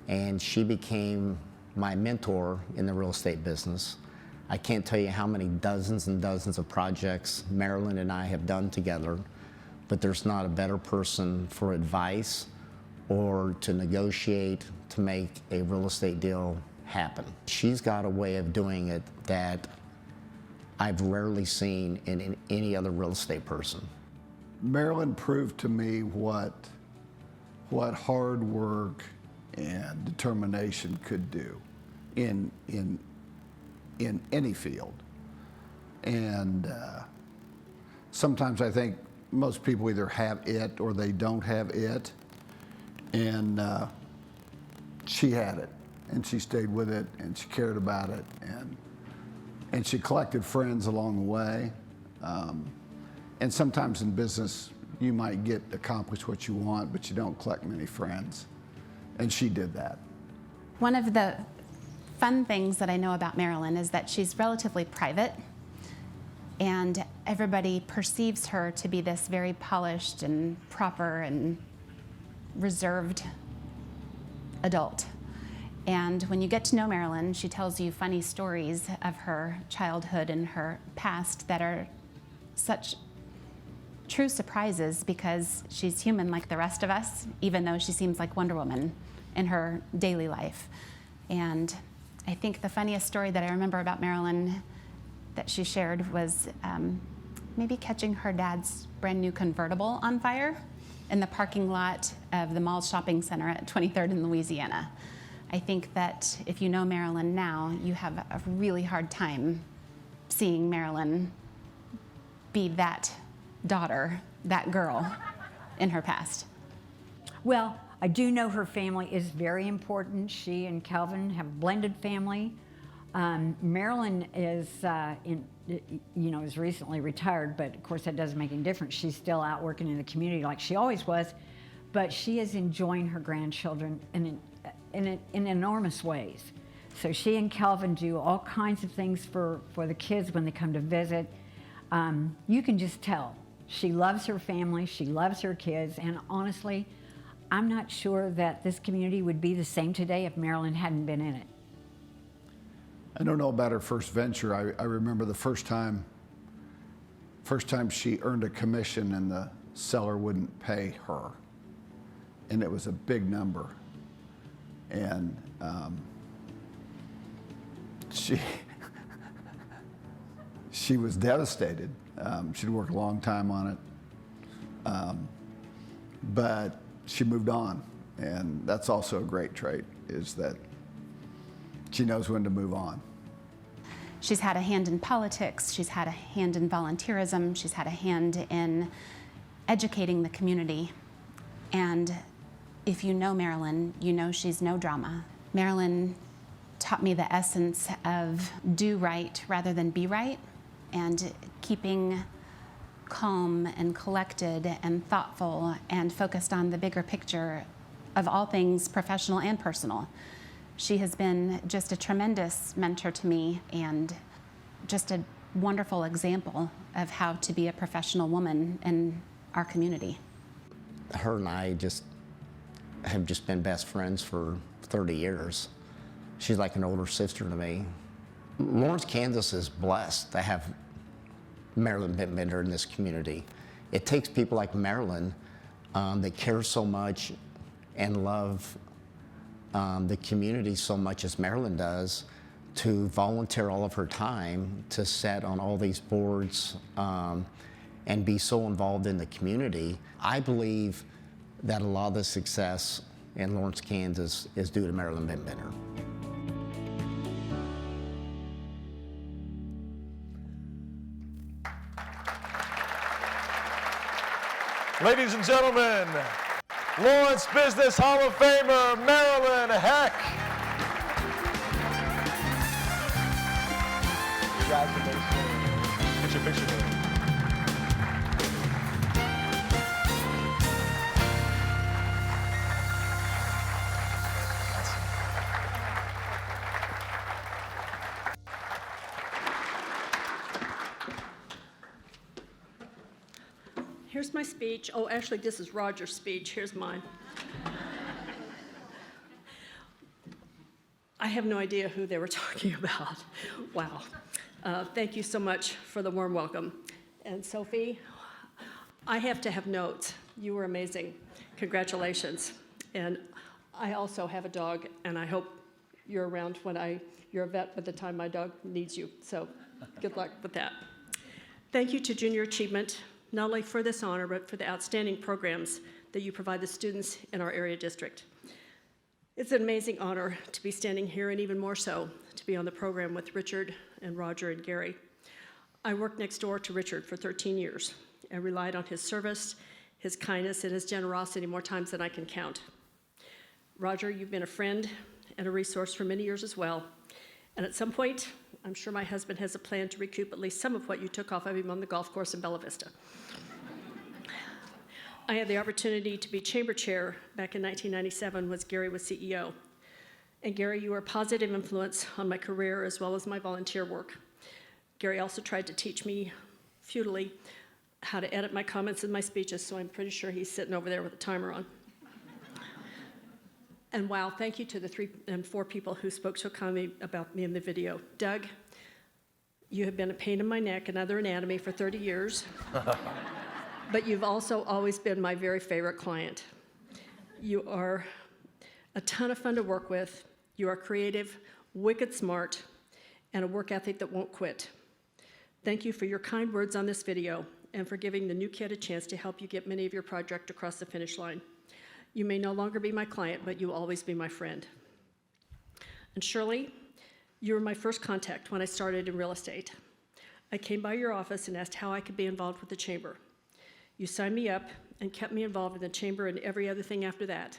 Speaker 10: and she became my mentor in the real estate business. I can't tell you how many dozens and dozens of projects Marilyn and I have done together, but there's not a better person for advice or to negotiate to make a real estate deal happen. She's got a way of doing it that I've rarely seen in any other real estate person.
Speaker 11: Marilyn proved to me what hard work and determination could do in any field. And sometimes I think most people either have it or they don't have it. And she had it, and she stayed with it, and she cared about it, and she collected friends along the way. And sometimes in business, you might accomplish what you want, but you don't collect many friends. And she did that.
Speaker 12: One of the fun things that I know about Marilyn is that she's relatively private, and everybody perceives her to be this very polished and proper and reserved adult. And when you get to know Marilyn, she tells you funny stories of her childhood and her past that are such true surprises because she's human like the rest of us, even though she seems like Wonder Woman in her daily life. And I think the funniest story that I remember about Marilyn that she shared was maybe catching her dad's brand new convertible on fire in the parking lot of the mall shopping center at 23rd in Louisiana. I think that if you know Marilyn now, you have a really hard time seeing Marilyn be that daughter, that girl in her past.
Speaker 9: Well, I do know her family is very important. She and Calvin have a blended family. Marilyn is, is recently retired, but of course that doesn't make any difference. She's still out working in the community like she always was, but she is enjoying her grandchildren in enormous ways. So she and Calvin do all kinds of things for the kids when they come to visit. You can just tell. She loves her family, she loves her kids, and honestly, I'm not sure that this community would be the same today if Marilyn hadn't been in it.
Speaker 11: I don't know about her first venture. I remember the first time she earned a commission and the seller wouldn't pay her. And it was a big number. And she was devastated. She'd worked a long time on it. But she moved on. And that's also a great trait, is that she knows when to move on.
Speaker 12: She's had a hand in politics, she's had a hand in volunteerism, she's had a hand in educating the community. And if you know Marilyn, you know she's no drama. Marilyn taught me the essence of do right rather than be right, and keeping calm and collected and thoughtful and focused on the bigger picture of all things professional and personal. She has been just a tremendous mentor to me and just a wonderful example of how to be a professional woman in our community.
Speaker 10: Her and I have just been best friends for 30 years. She's like an older sister to me. Lawrence, Kansas is blessed to have Marilyn Bittender in this community. It takes people like Marilyn that care so much and love the community so much as Marilyn does to volunteer all of her time to sit on all these boards and be so involved in the community. I believe that a lot of the success in Lawrence, Kansas is due to Marilyn Bittender.
Speaker 8: Ladies and gentlemen, Lawrence Business Hall of Famer, Marilyn Heck. Congratulations. Get your picture there.
Speaker 13: Here's my speech. Oh, actually, this is Roger's speech. Here's mine. I have no idea who they were talking about. Wow. Thank you so much for the warm welcome. And Sophie, I have to have notes. You were amazing. Congratulations. And I also have a dog, and I hope you're around when you're a vet by the time my dog needs you. So good luck with that. Thank you to Junior Achievement, not only for this honor, but for the outstanding programs that you provide the students in our area district. It's an amazing honor to be standing here, and even more so, to be on the program with Richard and Roger and Gary. I worked next door to Richard for 13 years and relied on his service, his kindness, and his generosity more times than I can count. Roger, you've been a friend and a resource for many years as well. And at some point, I'm sure my husband has a plan to recoup at least some of what you took off of him on the golf course in Bella Vista. I had the opportunity to be chamber chair back in 1997 when Gary was CEO. And Gary, you were a positive influence on my career as well as my volunteer work. Gary also tried to teach me, futilely, how to edit my comments and my speeches, so I'm pretty sure he's sitting over there with a timer on. And wow, thank you to the 3 and 4 people who spoke so kindly about me in the video. Doug, you have been a pain in my neck and other anatomy for 30 years, but you've also always been my very favorite client. You are a ton of fun to work with. You are creative, wicked smart, and a work ethic that won't quit. Thank you for your kind words on this video and for giving the new kid a chance to help you get many of your projects across the finish line. You may no longer be my client, but you will always be my friend. And Shirley, you were my first contact when I started in real estate. I came by your office and asked how I could be involved with the chamber. You signed me up and kept me involved in the chamber and every other thing after that.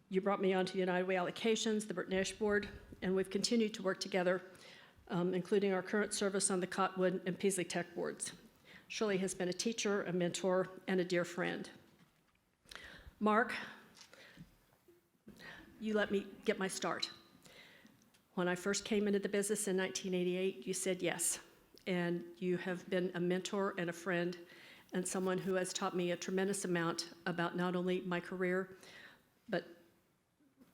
Speaker 13: You brought me onto United Way allocations, the Burt Nash Board, and we've continued to work together, including our current service on the Cottonwood and Peasley Tech boards. Shirley has been a teacher, a mentor, and a dear friend. Mark, you let me get my start. When I first came into the business in 1988, you said yes, and you have been a mentor and a friend and someone who has taught me a tremendous amount about not only my career, but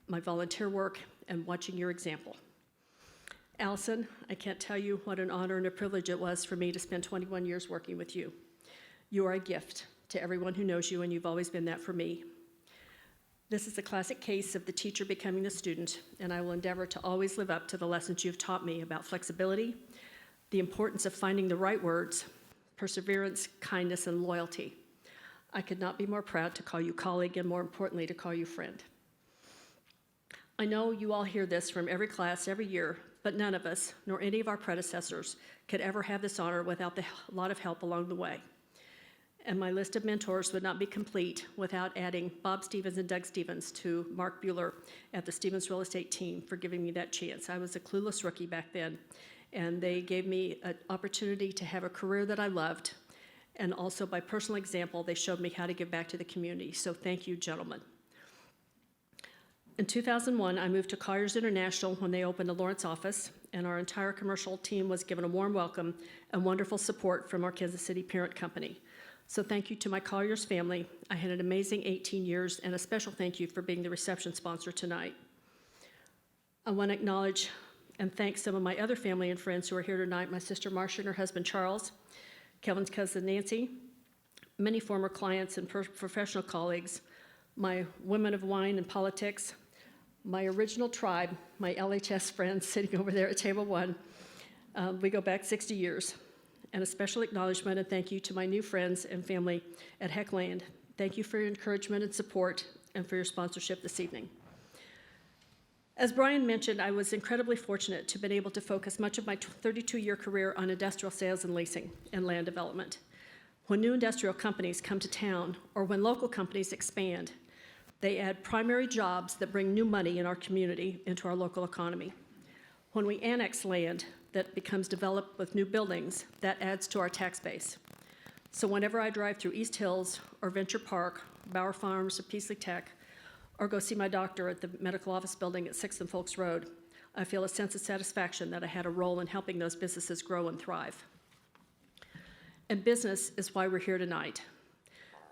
Speaker 13: my volunteer work and watching your example. Allison, I can't tell you what an honor and a privilege it was for me to spend 21 years working with you. You are a gift to everyone who knows you, and you've always been that for me. This is a classic case of the teacher becoming the student, and I will endeavor to always live up to the lessons you've taught me about flexibility, the importance of finding the right words, perseverance, kindness, and loyalty. I could not be more proud to call you colleague, and more importantly, to call you friend. I know you all hear this from every class every year, but none of us, nor any of our predecessors, could ever have this honor without a lot of help along the way. And my list of mentors would not be complete without adding Bob Stevens and Doug Stevens to Mark Bueller at the Stevens Real Estate team for giving me that chance. I was a clueless rookie back then, and they gave me an opportunity to have a career that I loved, and also by personal example, they showed me how to give back to the community. So thank you, gentlemen. In 2001, I moved to Colliers International when they opened the Lawrence office, and our entire commercial team was given a warm welcome and wonderful support from our Kansas City parent company. So thank you to my Colliers family. I had an amazing 18 years, and a special thank you for being the reception sponsor tonight. I want to acknowledge and thank some of my other family and friends who are here tonight, my sister Marcia and her husband Charles, Kevin's cousin Nancy, many former clients and professional colleagues, my women of wine and politics, my original tribe, my LHS friends sitting over there at table 1. We go back 60 years. And a special acknowledgement and thank you to my new friends and family at Heckland. Thank you for your encouragement and support and for your sponsorship this evening. As Brian mentioned, I was incredibly fortunate to have been able to focus much of my 32-year career on industrial sales and leasing and land development. When new industrial companies come to town or when local companies expand, they add primary jobs that bring new money in our community into our local economy. When we annex land that becomes developed with new buildings, that adds to our tax base. So whenever I drive through East Hills or Venture Park, Bauer Farms or Peasley Tech, or go see my doctor at the medical office building at 6th and Folks Road, I feel a sense of satisfaction that I had a role in helping those businesses grow and thrive. And business is why we're here tonight.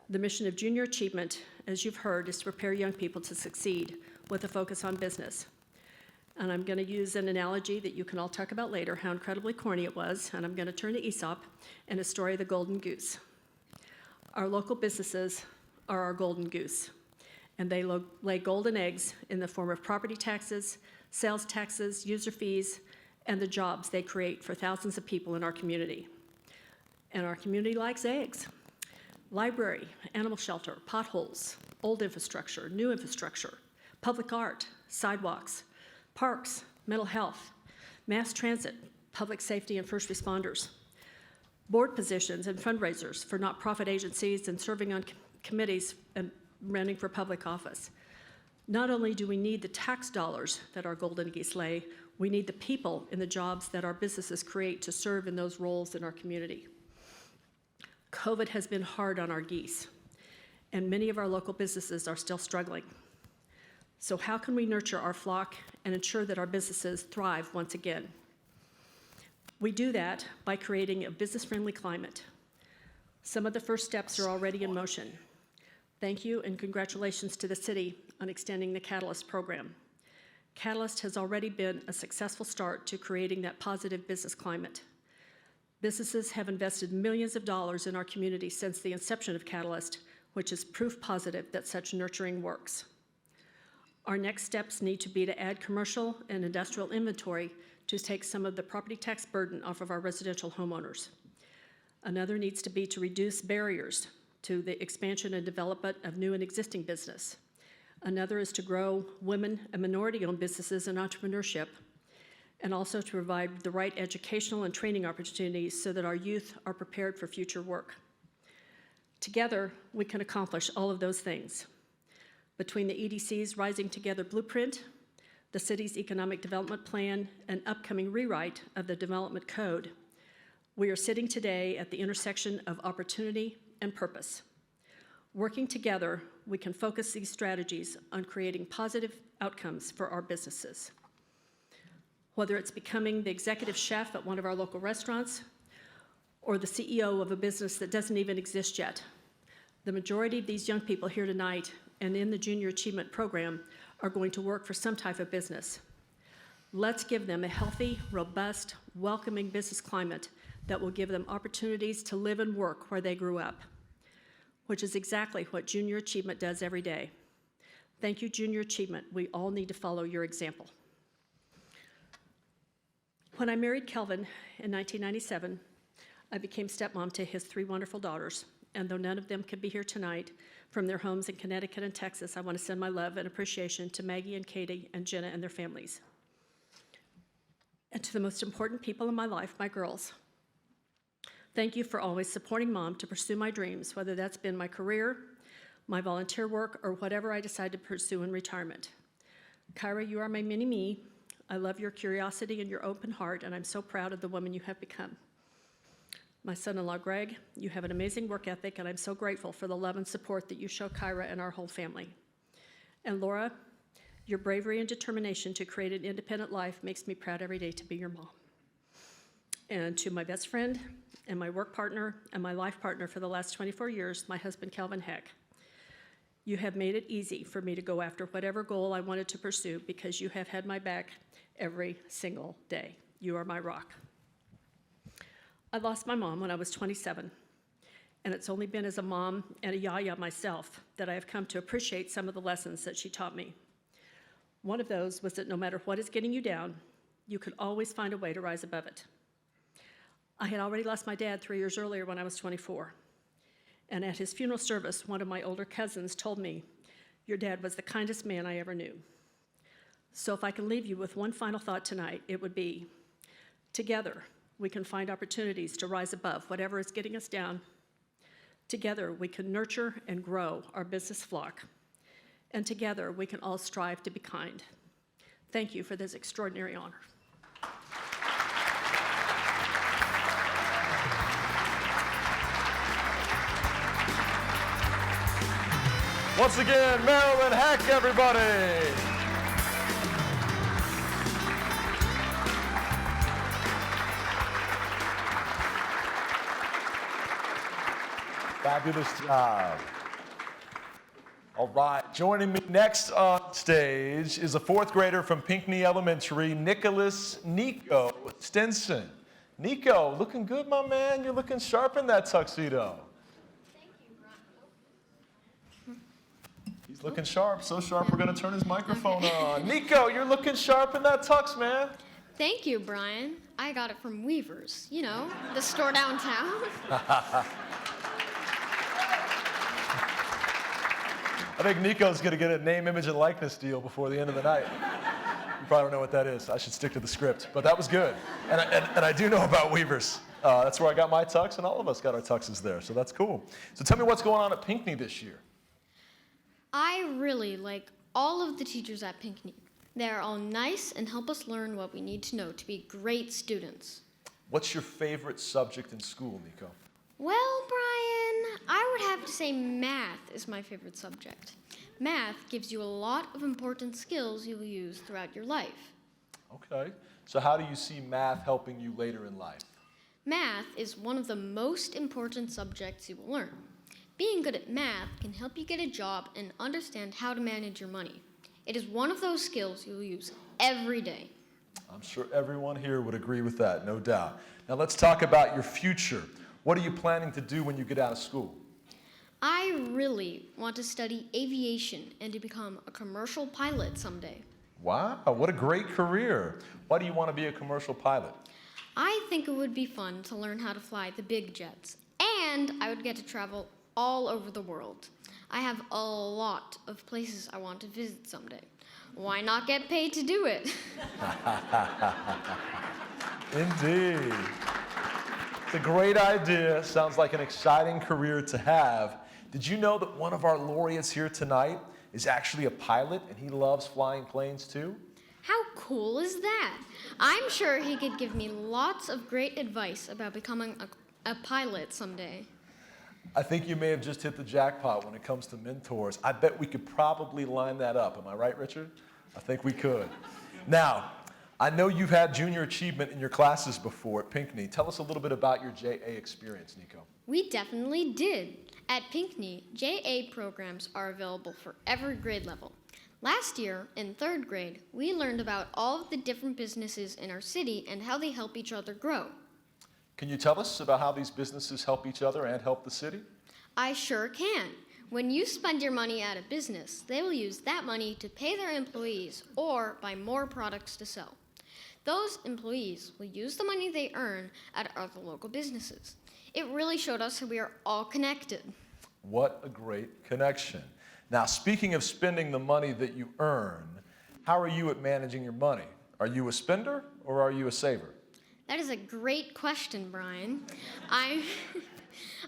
Speaker 13: The mission of Junior Achievement, as you've heard, is to prepare young people to succeed with a focus on business. And I'm going to use an analogy that you can all talk about later, how incredibly corny it was, and I'm going to turn to Aesop and a story of the golden goose. Our local businesses are our golden goose, and they lay golden eggs in the form of property taxes, sales taxes, user fees, and the jobs they create for thousands of people in our community. And our community likes eggs. Library, animal shelter, potholes, old infrastructure, new infrastructure, public art, sidewalks, parks, mental health, mass transit, public safety and first responders, board positions and fundraisers for nonprofit agencies and serving on committees and running for public office. Not only do we need the tax dollars that our golden geese lay, we need the people in the jobs that our businesses create to serve in those roles in our community. COVID has been hard on our geese, and many of our local businesses are still struggling. So how can we nurture our flock and ensure that our businesses thrive once again? We do that by creating a business-friendly climate. Some of the first steps are already in motion. Thank you and congratulations to the city on extending the Catalyst program. Catalyst has already been a successful start to creating that positive business climate. Businesses have invested millions of dollars in our community since the inception of Catalyst, which is proof positive that such nurturing works. Our next steps need to be to add commercial and industrial inventory to take some of the property tax burden off of our residential homeowners. Another needs to be to reduce barriers to the expansion and development of new and existing business. Another is to grow women and minority-owned businesses and entrepreneurship, and also to provide the right educational and training opportunities so that our youth are prepared for future work. Together, we can accomplish all of those things. Between the EDC's Rising Together Blueprint, the city's economic development plan, and upcoming rewrite of the development code, we are sitting today at the intersection of opportunity and purpose. Working together, we can focus these strategies on creating positive outcomes for our businesses. Whether it's becoming the executive chef at one of our local restaurants or the CEO of a business that doesn't even exist yet, the majority of these young people here tonight and in the Junior Achievement Program are going to work for some type of business. Let's give them a healthy, robust, welcoming business climate that will give them opportunities to live and work where they grew up, which is exactly what Junior Achievement does every day. Thank you, Junior Achievement. We all need to follow your example. When I married Kelvin in 1997, I became stepmom to his 3 wonderful daughters, and though none of them could be here tonight from their homes in Connecticut and Texas, I want to send my love and appreciation to Maggie and Katie and Jenna and their families. And to the most important people in my life, my girls. Thank you for always supporting Mom to pursue my dreams, whether that's been my career, my volunteer work, or whatever I decide to pursue in retirement. Kyra, you are my mini-me. I love your curiosity and your open heart, and I'm so proud of the woman you have become. My son-in-law, Greg, you have an amazing work ethic, and I'm so grateful for the love and support that you show Kyra and our whole family. And Laura, your bravery and determination to create an independent life makes me proud every day to be your mom. And to my best friend and my work partner and my life partner for the last 24 years, my husband, Kelvin Heck, you have made it easy for me to go after whatever goal I wanted to pursue because you have had my back every single day. You are my rock. I lost my mom when I was 27, and it's only been as a mom and a yaya myself that I have come to appreciate some of the lessons that she taught me. One of those was that no matter what is getting you down, you can always find a way to rise above it. I had already lost my dad 3 years earlier when I was 24, and at his funeral service, one of my older cousins told me, "Your dad was the kindest man I ever knew." So if I can leave you with one final thought tonight, it would be, together, we can find opportunities to rise above whatever is getting us down, Together, we can nurture and grow our business flock. And together, we can all strive to be kind. Thank you for this extraordinary honor.
Speaker 8: Once again, Marilyn Heck, everybody. Fabulous job. All right, joining me next on stage is a fourth grader from Pinckney Elementary, Nico Stinson. Nico, looking good, my man. You're looking sharp in that tuxedo. He's looking sharp, so sharp we're gonna turn his microphone on. Nico, you're looking sharp in that tux, man.
Speaker 14: Thank you, Brian. I got it from Weavers, you know, the store downtown.
Speaker 8: I think Nico's gonna get a name, image, and likeness deal before the end of the night. You probably don't know what that is. I should stick to the script, but that was good. And I do know about Weavers. That's where I got my tux, and all of us got our tuxes there, so that's cool. So tell me what's going on at Pinckney this year.
Speaker 14: I really like all of the teachers at Pinckney. They're all nice and help us learn what we need to know to be great students.
Speaker 8: What's your favorite subject in school, Nico?
Speaker 14: Well, Brian, I would have to say math is my favorite subject. Math gives you a lot of important skills you'll use throughout your life.
Speaker 8: Okay, so how do you see math helping you later in life?
Speaker 14: Math is one of the most important subjects you will learn. Being good at math can help you get a job and understand how to manage your money. It is one of those skills you'll use every day.
Speaker 8: I'm sure everyone here would agree with that, no doubt. Now let's talk about your future. What are you planning to do when you get out of school?
Speaker 14: I really want to study aviation and to become a commercial pilot someday.
Speaker 8: Wow, what a great career. Why do you want to be a commercial pilot?
Speaker 14: I think it would be fun to learn how to fly the big jets, and I would get to travel all over the world. I have a lot of places I want to visit someday. Why not get paid to do it?
Speaker 8: Indeed. It's a great idea. Sounds like an exciting career to have. Did you know that one of our laureates here tonight is actually a pilot and he loves flying planes too?
Speaker 14: How cool is that? I'm sure he could give me lots of great advice about becoming a pilot someday.
Speaker 8: I think you may have just hit the jackpot when it comes to mentors. I bet we could probably line that up. Am I right, Richard? I think we could. Now, I know you've had junior achievement in your classes before at Pinckney. Tell us a little bit about your JA experience, Nico.
Speaker 14: We definitely did. At Pinckney, JA programs are available for every grade level. Last year, in 3rd grade, we learned about all of the different businesses in our city and how they help each other grow.
Speaker 8: Can you tell us about how these businesses help each other and help the city?
Speaker 14: I sure can. When you spend your money at a business, they will use that money to pay their employees or buy more products to sell. Those employees will use the money they earn at other local businesses. It really showed us how we are all connected.
Speaker 8: What a great connection. Now, speaking of spending the money that you earn, how are you at managing your money? Are you a spender or are you a saver?
Speaker 14: That is a great question, Brian.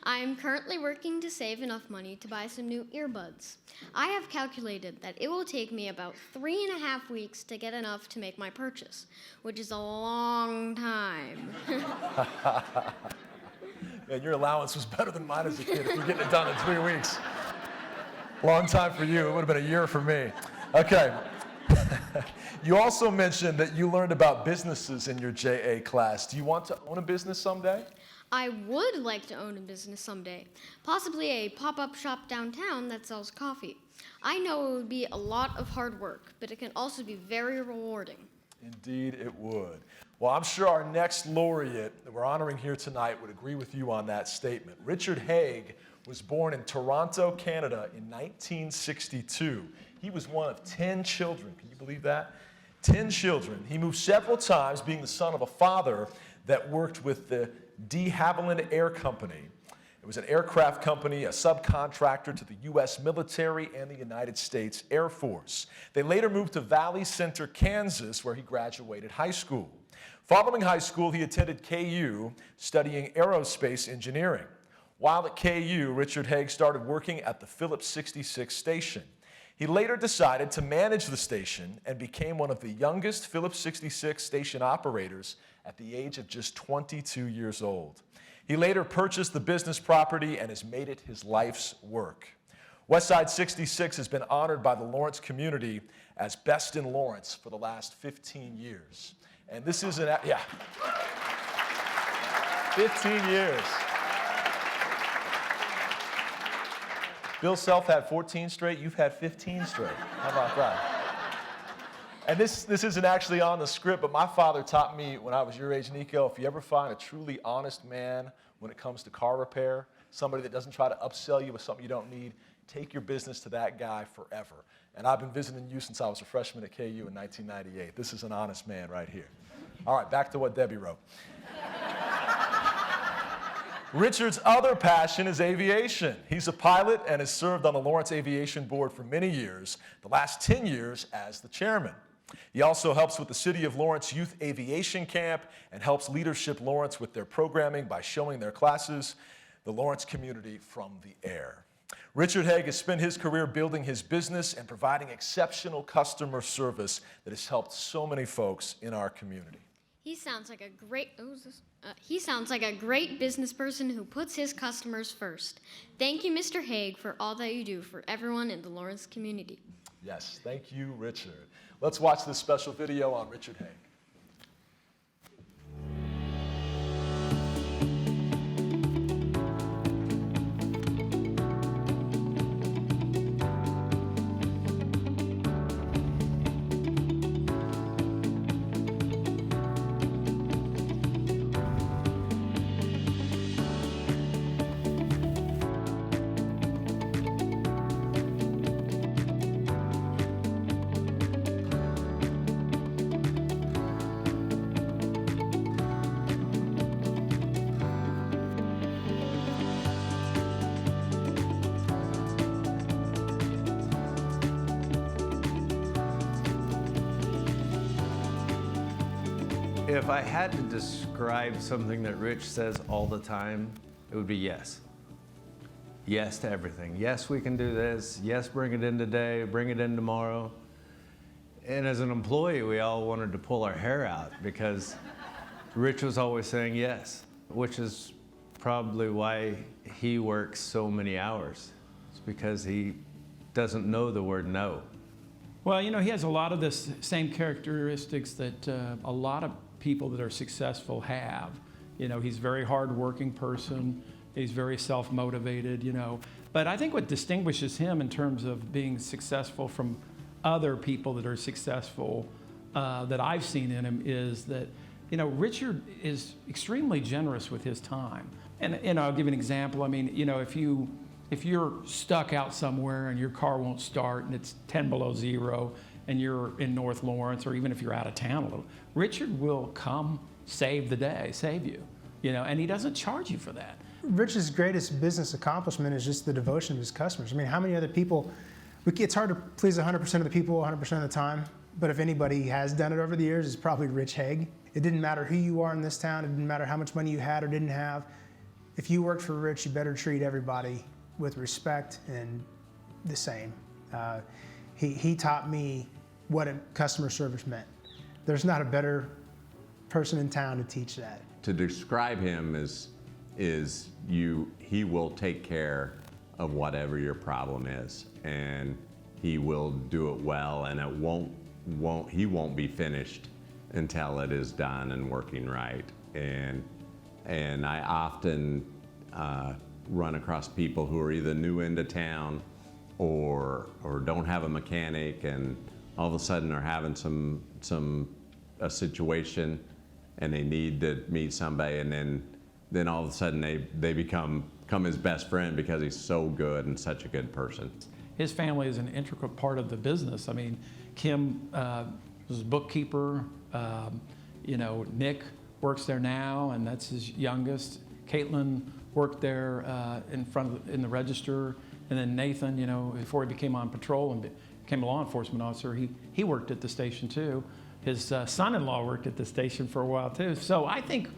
Speaker 14: I'm currently working to save enough money to buy some new earbuds. I have calculated that it will take me about 3.5 weeks to get enough to make my purchase, which is a long time.
Speaker 8: And your allowance was better than mine as a kid if you're getting it done in 3 weeks. Long time for you. It would have been a year for me. Okay. You also mentioned that you learned about businesses in your JA class. Do you want to own a business someday?
Speaker 14: I would like to own a business someday, possibly a pop-up shop downtown that sells coffee. I know it would be a lot of hard work, but it can also be very rewarding.
Speaker 8: Indeed, it would. Well, I'm sure our next laureate that we're honoring here tonight would agree with you on that statement. Richard Haig was born in Toronto, Canada in 1962. He was one of 10 children. Can you believe that? 10 children. He moved several times, being the son of a father that worked with the de Havilland Air Company. It was an aircraft company, a subcontractor to the U.S. military and the United States Air Force. They later moved to Valley Center, Kansas, where he graduated high school. Following high school, he attended KU, studying aerospace engineering. While at KU, Richard Haig started working at the Phillips 66 station. He later decided to manage the station and became one of the youngest Phillips 66 station operators at the age of just 22 years old. He later purchased the business property and has made it his life's work. Westside 66 has been honored by the Lawrence community as Best in Lawrence for the last 15 years. And this is 15 years. Bill Self had 14 straight, you've had 15 straight. How about that? And this isn't actually on the script, but my father taught me when I was your age, Nico, if you ever find a truly honest man when it comes to car repair, somebody that doesn't try to upsell you with something you don't need, take your business to that guy forever. And I've been visiting you since I was a freshman at KU in 1998. This is an honest man right here. All right, back to what Debbie wrote. Richard's other passion is aviation. He's a pilot and has served on the Lawrence Aviation Board for many years, the last 10 years as the chairman. He also helps with the City of Lawrence Youth Aviation Camp and helps Leadership Lawrence with their programming by showing their classes, the Lawrence community from the air. Richard Haig has spent his career building his business and providing exceptional customer service that has helped so many folks in our community.
Speaker 14: He sounds like a great business person who puts his customers first. Thank you, Mr. Haig, for all that you do for everyone in the Lawrence community.
Speaker 8: Yes, thank you, Richard. Let's watch this special video on Richard Haig.
Speaker 15: If I had to describe something that Rich says all the time, it would be yes. Yes to everything. Yes, we can do this. Yes, bring it in today, bring it in tomorrow. And as an employee, we all wanted to pull our hair out because Rich was always saying yes, which is probably why he works so many hours. It's because he doesn't know the word no.
Speaker 16: Well, you know, he has a lot of the same characteristics that a lot of people that are successful have. You know, he's a very hard-working person. He's very self-motivated, you know. But I think what distinguishes him in terms of being successful from other people that are successful that I've seen in him is that, you know, Richard is extremely generous with his time. And I'll give you an example. I mean, you know, if you're stuck out somewhere and your car won't start and it's 10 below zero and you're in North Lawrence, or even if you're out of town a little, Richard will come save the day, save you, you know, and he doesn't charge you for that.
Speaker 17: Rich's greatest business accomplishment is just the devotion of his customers. I mean, how many other people, it's hard to please 100% of the people 100% of the time, but if anybody has done it over the years, it's probably Rich Haig. It didn't matter who you are in this town, it didn't matter how much money you had or didn't have. If you worked for Rich, you better treat everybody with respect and the same. He taught me what a customer service meant. There's not a better person in town to teach that.
Speaker 18: To describe him he will take care of whatever your problem is, and he will do it well, and he won't be finished until it is done and working right. And I often run across people who are either new into town or don't have a mechanic, and all of a sudden are having a situation and they need to meet somebody, and then all of a sudden they become his best friend because he's so good and such a good person.
Speaker 16: His family is an integral part of the business. I mean, Kim was a bookkeeper. You know, Nick works there now, and that's his youngest. Caitlin worked there in the register, and then Nathan, you know, before he became on patrol and became a law enforcement officer, he worked at the station too. His son-in-law worked at the station for a while too. So I think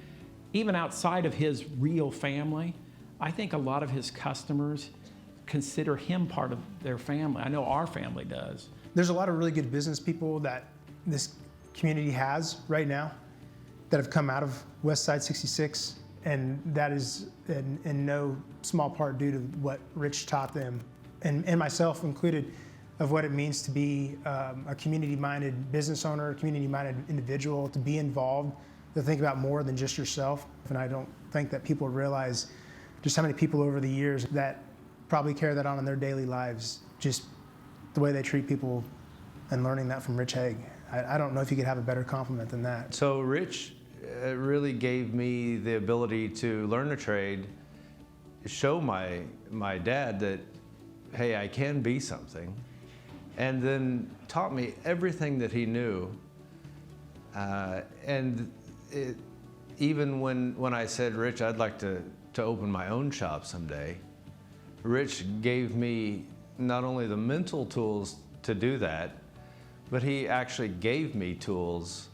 Speaker 16: even outside of his real family, I think a lot of his customers consider him part of their family. I know our family does.
Speaker 17: There's a lot of really good business people that this community has right now that have come out of West Side 66, and that is in no small part due to what Rich taught them, and myself included, of what it means to be a community-minded business owner, a community-minded individual, to be involved, to think about more than just yourself. And I don't think that people realize just how many people over the years that probably carry that on in their daily lives, just the way they treat people, and learning that from Rich Haig. I don't know if you could have a better compliment than that.
Speaker 15: So Rich really gave me the ability to learn a trade, show my dad that, hey, I can be something, and then taught me everything that he knew. Even when I said, Rich, I'd like to open my own shop someday, Rich gave me not only the mental tools to do that, but he actually gave me tools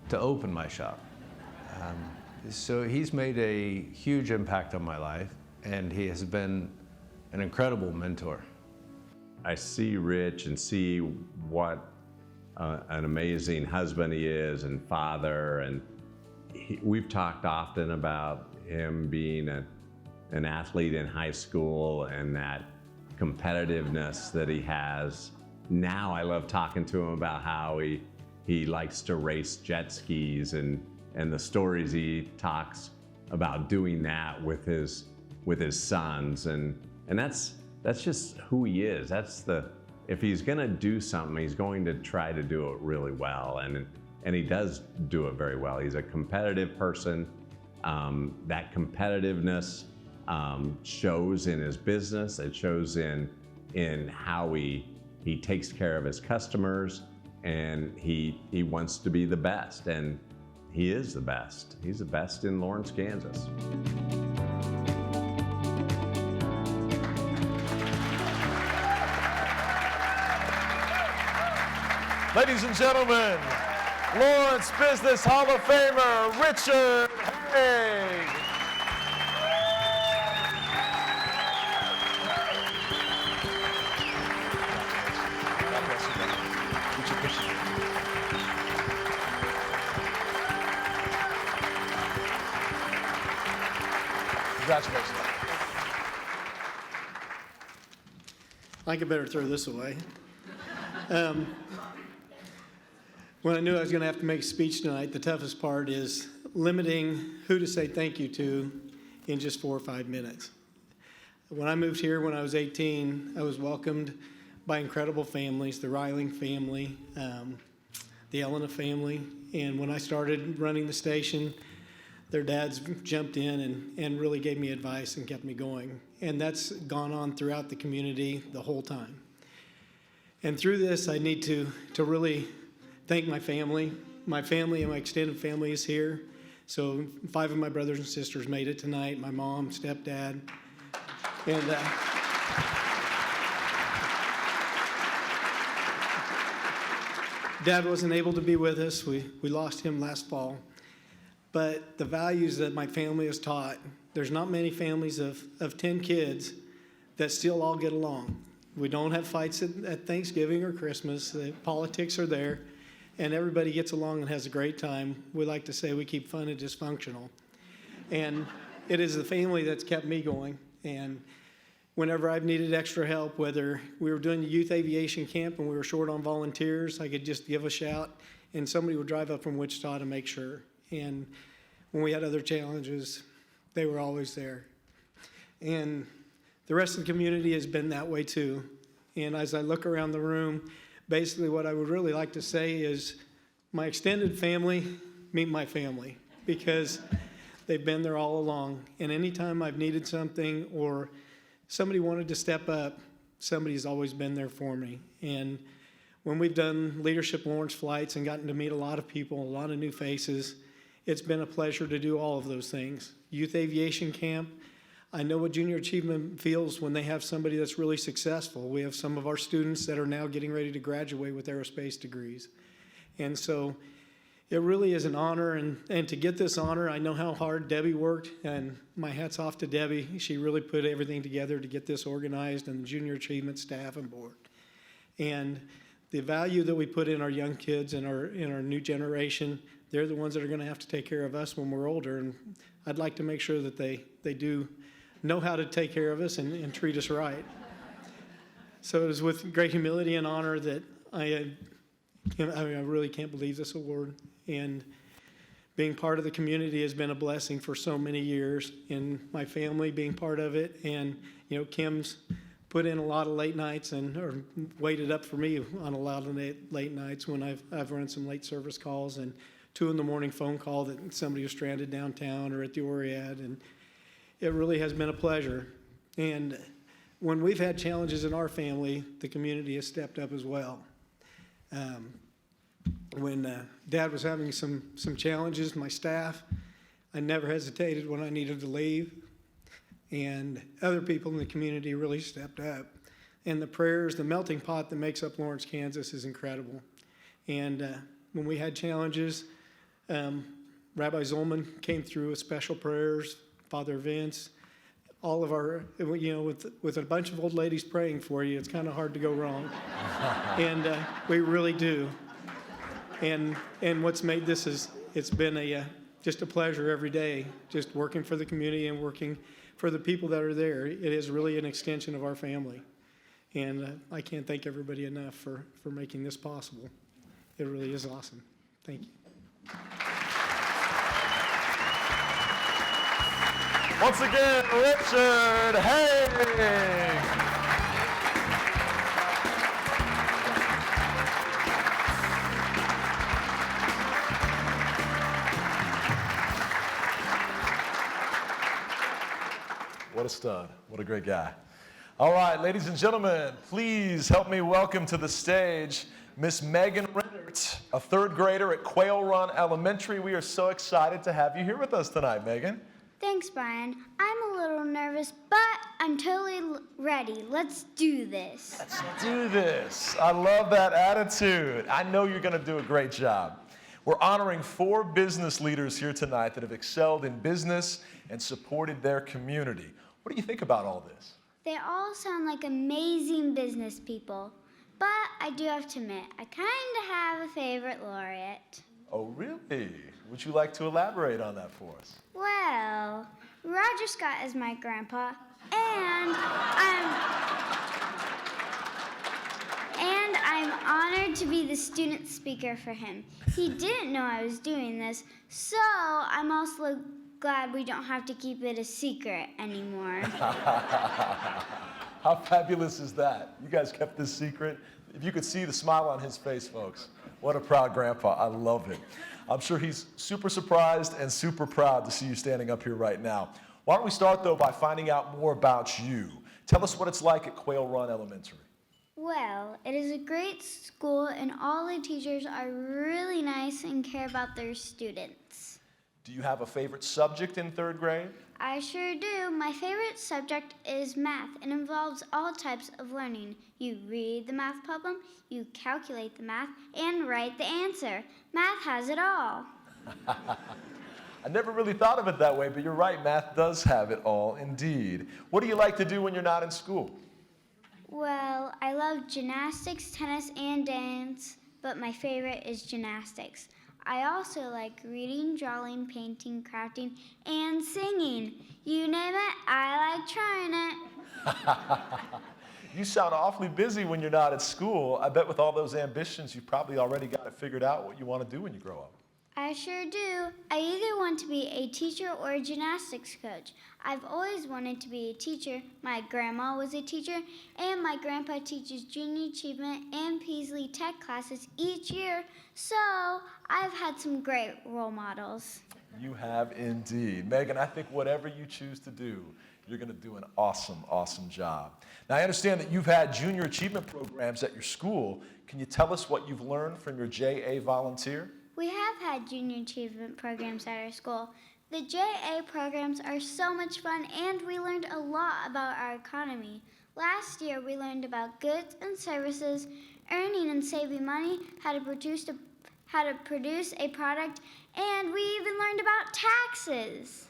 Speaker 15: to open my shop. So he's made a huge impact on my life, and he has been an incredible mentor.
Speaker 18: I see Rich and see what an amazing husband he is and father, and we've talked often about him being an athlete in high school and that competitiveness that he has. Now I love talking to him about how he likes to race jet skis and the stories he talks about doing that with his sons, and that's just who he is. If he's gonna do something, he's going to try to do it really well, and he does do it very well. He's a competitive person. That competitiveness shows in his business. It shows in how he takes care of his customers, and he wants to be the best, and he is the best. He's the best in Lawrence, Kansas.
Speaker 8: Ladies and gentlemen, Lawrence Business Hall of Famer, Richard Haig. Congratulations.
Speaker 19: I could better throw this away. When I knew I was going to have to make a speech tonight, the toughest part is limiting who to say thank you to in just 4 or 5 minutes. When I moved here when I was 18, I was welcomed by incredible families, the Reiling family, the Elena family, and when I started running the station, their dads jumped in and really gave me advice and kept me going. And that's gone on throughout the community the whole time. And through this, I need to really thank my family. My family and my extended family is here. So 5 of my brothers and sisters made it tonight, my mom, stepdad. And Dad wasn't able to be with us. We lost him last fall. But the values that my family has taught, there's not many families of 10 kids that still all get along. We don't have fights at Thanksgiving or Christmas. The politics are there, and everybody gets along and has a great time. We like to say we keep fun and dysfunctional. And it is the family that's kept me going. And whenever I've needed extra help, whether we were doing the youth aviation camp and we were short on volunteers, I could just give a shout, and somebody would drive up from Wichita to make sure. And when we had other challenges, they were always there. And the rest of the community has been that way too. And as I look around the room, basically what I would really like to say is my extended family, meet my family, because they've been there all along. And anytime I've needed something or somebody wanted to step up, somebody's always been there for me. And when we've done Leadership Lawrence flights and gotten to meet a lot of people, a lot of new faces, it's been a pleasure to do all of those things. Youth Aviation Camp, I know what Junior Achievement feels when they have somebody that's really successful. We have some of our students that are now getting ready to graduate with aerospace degrees. And so it really is an honor, and to get this honor, I know how hard Debbie worked, and my hat's off to Debbie. She really put everything together to get this organized, and the junior achievement staff and board. And the value that we put in our young kids and in our new generation, they're the ones that are going to have to take care of us when we're older, and I'd like to make sure that they do know how to take care of us and treat us right. So it is with great humility and honor that I really can't believe this award. And being part of the community has been a blessing for so many years, and my family being part of it. And, you know, Kim's put in a lot of late nights or waited up for me on a lot of late nights when I've run some late service calls and 2 a.m. phone call that somebody was stranded downtown or at the Oriad. And it really has been a pleasure. And when we've had challenges in our family, the community has stepped up as well. When Dad was having some challenges, my staff, I never hesitated when I needed to leave. And other people in the community really stepped up. And the prayers, the melting pot that makes up Lawrence, Kansas is incredible. And when we had challenges, Rabbi Zolman came through with special prayers, Father Vince, all of our, you know, with a bunch of old ladies praying for you, it's kind of hard to go wrong. And we really do. And what's made this is, it's been just a pleasure every day, just working for the community and working for the people that are there. It is really an extension of our family. And I can't thank everybody enough for making this possible. It really is awesome. Thank you.
Speaker 8: Once again, Richard Haig. What a stud. What a great guy. All right, ladies and gentlemen, please help me welcome to the stage Miss Megan Rennert, a 3rd grader at Quail Run Elementary. We are so excited to have you here with us tonight, Megan.
Speaker 20: Thanks, Brian. I'm a little nervous, but I'm totally ready. Let's do this.
Speaker 8: Let's do this. I love that attitude. I know you're going to do a great job. We're honoring 4 business leaders here tonight that have excelled in business and supported their community. What do you think about all this?
Speaker 20: They all sound like amazing business people, but I do have to admit, I kind of have a favorite laureate.
Speaker 8: Oh, really? Would you like to elaborate on that for us?
Speaker 20: Well, Roger Scott is my grandpa, and I'm honored to be the student speaker for him. He didn't know I was doing this, so I'm also glad we don't have to keep it a secret anymore.
Speaker 8: How fabulous is that? You guys kept this secret. If you could see the smile on his face, folks. What a proud grandpa. I love it. I'm sure he's super surprised and super proud to see you standing up here right now. Why don't we start, though, by finding out more about you. Tell us what it's like at Quail Run Elementary.
Speaker 20: Well, it is a great school, and all the teachers are really nice and care about their students.
Speaker 8: Do you have a favorite subject in 3rd grade?
Speaker 20: I sure do. My favorite subject is math. It involves all types of learning. You read the math problem, you calculate the math, and write the answer. Math has it all.
Speaker 8: I never really thought of it that way, but you're right, math does have it all, indeed. What do you like to do when you're not in school?
Speaker 20: Well, I love gymnastics, tennis, and dance, but my favorite is gymnastics. I also like reading, drawing, painting, crafting, and singing. You name it, I like trying it.
Speaker 8: You sound awfully busy when you're not at school. I bet with all those ambitions, you've probably already got it figured out what you want to do when you grow up.
Speaker 20: I sure do. I either want to be a teacher or a gymnastics coach. I've always wanted to be a teacher. My grandma was a teacher, and my grandpa teaches junior achievement and Peasley Tech classes each year, so I've had some great role models.
Speaker 8: You have indeed. Megan, I think whatever you choose to do, you're going to do an awesome, awesome job. Now, I understand that you've had junior achievement programs at your school. Can you tell us what you've learned from your JA volunteer?
Speaker 20: We have had junior achievement programs at our school. The JA programs are so much fun, and we learned a lot about our economy. Last year, we learned about goods and services, earning and saving money, how how to produce a product, and we even learned about taxes.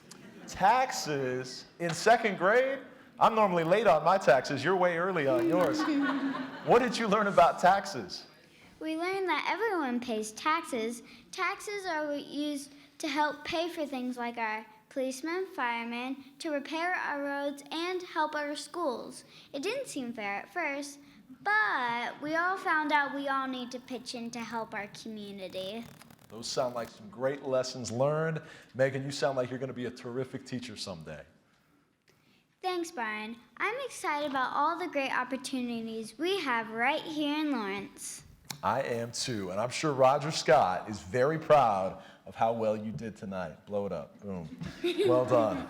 Speaker 8: Taxes in 2nd grade? I'm normally late on my taxes. You're way early on yours. What did you learn about taxes?
Speaker 20: We learned that everyone pays taxes. Taxes are used to help pay for things like our policemen, firemen, to repair our roads and help our schools. It didn't seem fair at first, but we all found out we all need to pitch in to help our community.
Speaker 8: Those sound like some great lessons learned. Megan, you sound like you're going to be a terrific teacher someday.
Speaker 20: Thanks, Brian. I'm excited about all the great opportunities we have right here in Lawrence.
Speaker 8: I am too, and I'm sure Roger Scott is very proud of how well you did tonight. Blow it up. Boom. Well done.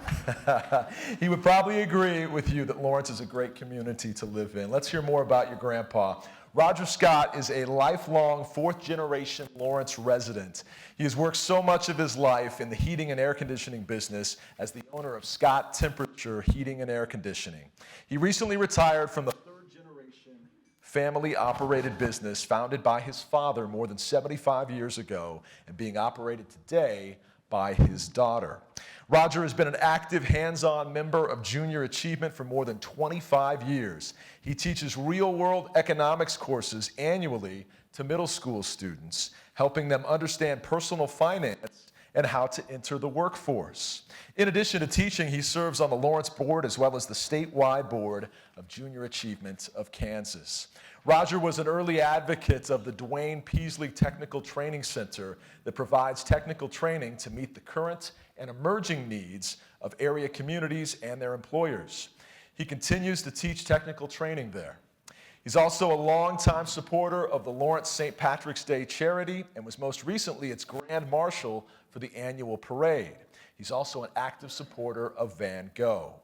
Speaker 8: He would probably agree with you that Lawrence is a great community to live in. Let's hear more about your grandpa. Roger Scott is a lifelong 4th-generation Lawrence resident. He has worked so much of his life in the heating and air conditioning business as the owner of Scott Temperature Heating and Air Conditioning. He recently retired from the 3rd-generation family-operated business founded by his father more than 75 years ago and being operated today by his daughter. Roger has been an active, hands-on member of Junior Achievement for more than 25 years. He teaches real-world economics courses annually to middle school students, helping them understand personal finance and how to enter the workforce. In addition to teaching, he serves on the Lawrence Board as well as the statewide Board of Junior Achievement of Kansas. Roger was an early advocate of the Dwayne Peasley Technical Training Center that provides technical training to meet the current and emerging needs of area communities and their employers. He continues to teach technical training there. He's also a longtime supporter of the Lawrence St. Patrick's Day charity and was most recently its Grand Marshal for the annual parade. He's also an active supporter of Van Gogh.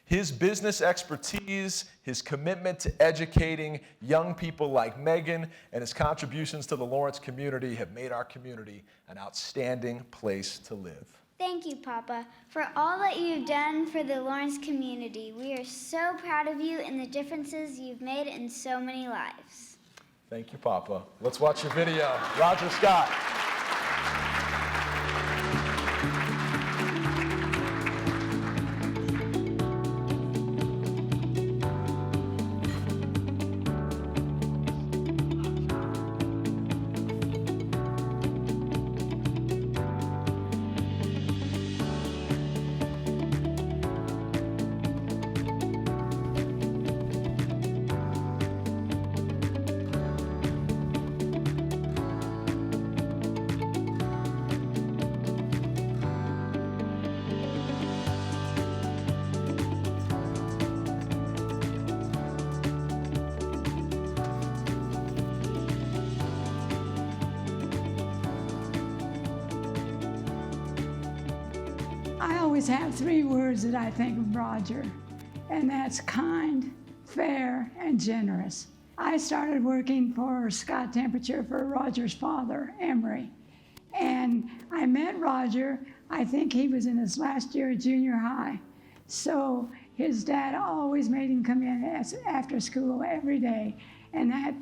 Speaker 8: His business expertise, his commitment to educating young people like Megan, and his contributions to the Lawrence community have made our community an outstanding place to live.
Speaker 20: Thank you, Papa, for all that you've done for the Lawrence community. We are so proud of you and the differences you've made in so many lives.
Speaker 8: Thank you, Papa. Let's watch your video. Roger Scott.
Speaker 21: I always have 3 words that I think of Roger, and that's kind, fair, and generous. I started working for Scott Temperature for Roger's father, Emery, and I met Roger, I think he was in his last year of junior high. So his dad always made him come in after school every day, and that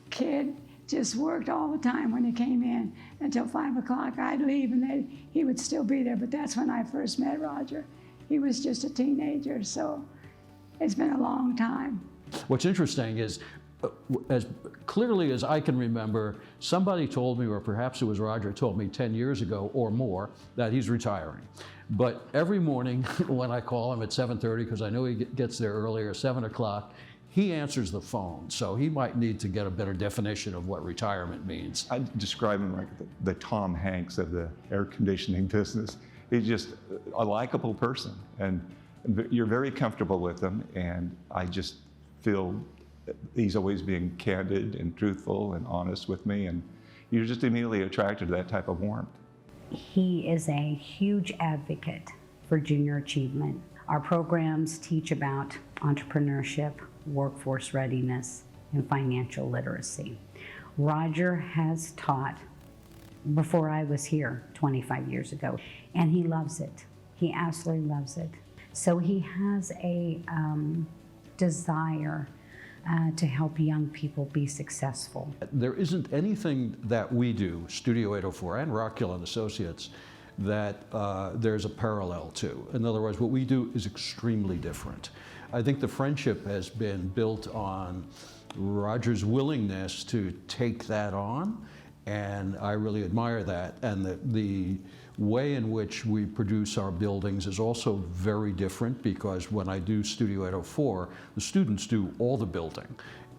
Speaker 21: kid just worked all the time when he came in until 5 o'clock. I'd leave and then he would still be there, but that's when I first met Roger. He was just a teenager, so it's been a long time.
Speaker 22: What's interesting is, as clearly as I can remember, somebody told me, or perhaps it was Roger, told me 10 years ago or more, that he's retiring. But every morning when I call him at 7:30, because I know he gets there earlier, 7 o'clock, he answers the phone, so he might need to get a better definition of what retirement means.
Speaker 23: I describe him like the Tom Hanks of the air conditioning business. He's just a likable person, and you're very comfortable with him, and I just feel he's always being candid and truthful and honest with me, and you're just immediately attracted to that type of warmth.
Speaker 24: He is a huge advocate for junior achievement. Our programs teach about entrepreneurship, workforce readiness, and financial literacy. Roger has taught before I was here 25 years ago, and he loves it. He absolutely loves it. So he has a desire to help young people be successful.
Speaker 22: There isn't anything that we do, Studio 804 and Rockhill and Associates, that there's a parallel to. In other words, what we do is extremely different. I think the friendship has been built on Roger's willingness to take that on, and I really admire that. And the way in which we produce our buildings is also very different, because when I do Studio 804, the students do all the building.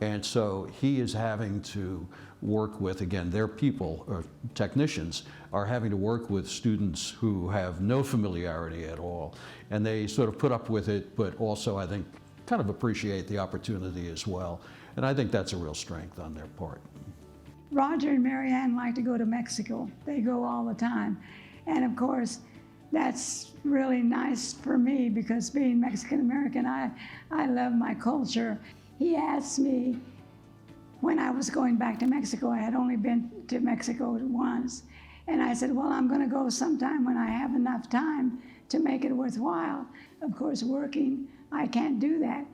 Speaker 22: And so he is having to work with, again, their people, or technicians, are having to work with students who have no familiarity at all. And they sort of put up with it, but also, I think, kind of appreciate the opportunity as well. And I think that's a real strength on their part.
Speaker 21: Roger and Marianne like to go to Mexico. They go all the time. And of course, that's really nice for me, because being Mexican American, I love my culture. He asked me when I was going back to Mexico. I had only been to Mexico once. And I said, well, I'm going to go sometime when I have enough time to make it worthwhile. Of course, working, I can't do that.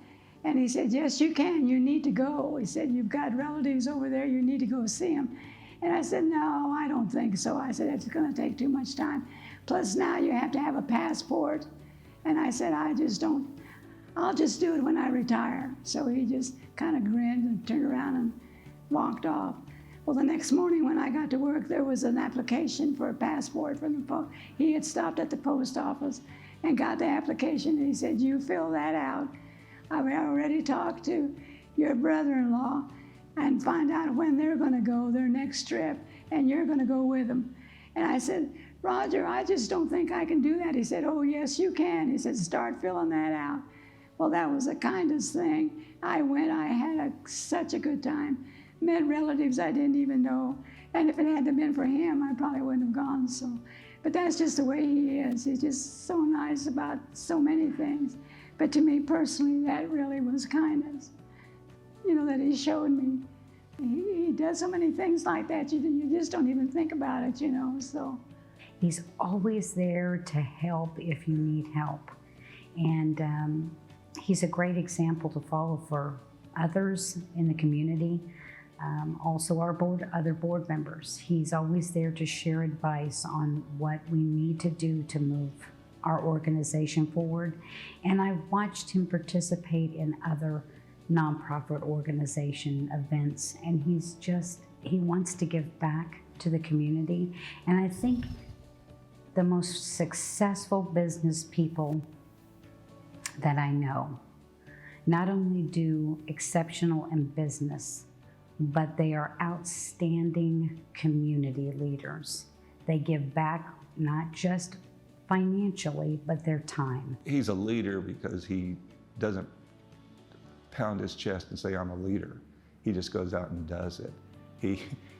Speaker 21: And he said, yes, you can. You need to go. He said, you've got relatives over there. You need to go see them. And I said, no, I don't think so. I said, it's going to take too much time. Plus, now you have to have a passport. And I said, I just don't. I'll just do it when I retire. So he just kind of grinned and turned around and walked off. Well, the next morning when I got to work, there was an application for a passport from the post. He had stopped at the post office and got the application, and he said, you fill that out. I've already talked to your brother-in-law and find out when they're going to go, their next trip, and you're going to go with them. And I said, Roger, I just don't think I can do that. He said, oh, yes, you can. He said, start filling that out. Well, that was the kindest thing. I went, I had such a good time. Met relatives I didn't even know. And if it hadn't been for him, I probably wouldn't have gone. So, but that's just the way he is. He's just so nice about so many things. But to me personally, that really was kindness, you know, that he showed me. He does so many things like that, you just don't even think about it, you know, so.
Speaker 24: He's always there to help if you need help. And he's a great example to follow for others in the community. Also our other board members. He's always there to share advice on what we need to do to move our organization forward. And I've watched him participate in other nonprofit organization events, and he wants to give back to the community. And I think the most successful business people that I know not only do exceptional in business, but they are outstanding community leaders. They give back not just financially, but their time.
Speaker 23: He's a leader because he doesn't pound his chest and say, I'm a leader. He just goes out and does it.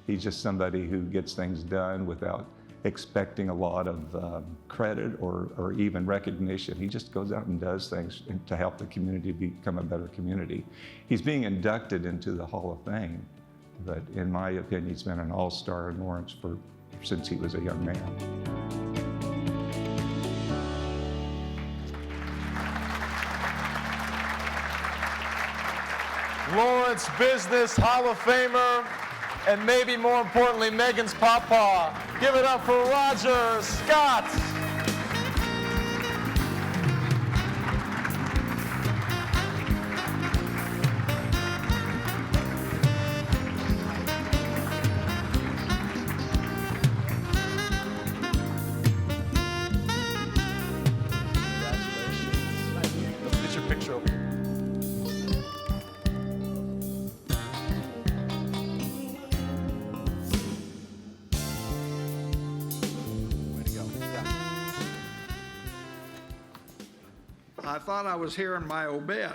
Speaker 23: He's just somebody who gets things done without expecting a lot of credit or even recognition. He just goes out and does things to help the community become a better community. He's being inducted into the Hall of Fame, but in my opinion, he's been an all-star in Lawrence since he was a young man.
Speaker 1: Lawrence Business Hall of Famer, and maybe more importantly, Megan's papa. Give it up for Roger Scott. Let's get your picture over here.
Speaker 11: I thought I was hearing my obit.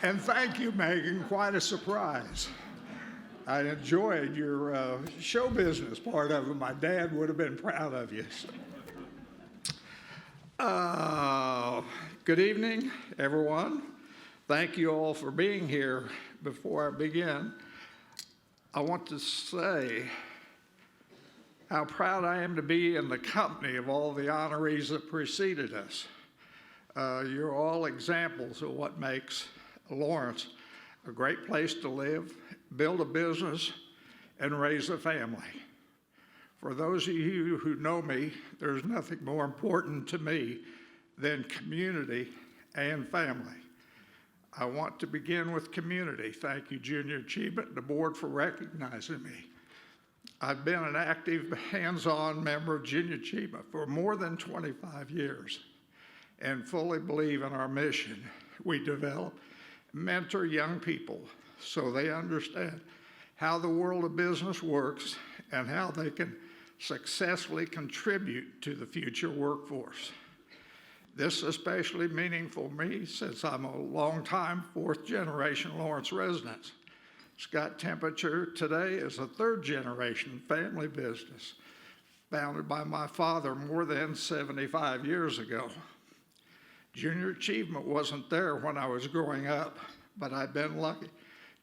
Speaker 11: And thank you, Megan. Quite a surprise. I enjoyed your show business part of it. My dad would have been proud of you. Good evening, everyone. Thank you all for being here. Before I begin, I want to say how proud I am to be in the company of all the honorees that preceded us.
Speaker 2: You're all examples of what makes Lawrence a great place to live, build a business, and raise a family. For those of you who know me, there's nothing more important to me than community and family. I want to begin with community. Thank you, Junior Achievement and the board, for recognizing me. I've been an active, hands-on member of Junior Achievement for more than 25 years and fully believe in our mission. We develop, mentor young people so they understand how the world of business works and how they can successfully contribute to the future workforce. This is especially meaningful to me since I'm a longtime fourth-generation Lawrence resident. Scott Temperature today is a third-generation family business founded by my father more than 75 years ago. Junior Achievement wasn't there when I was growing up, but I've been lucky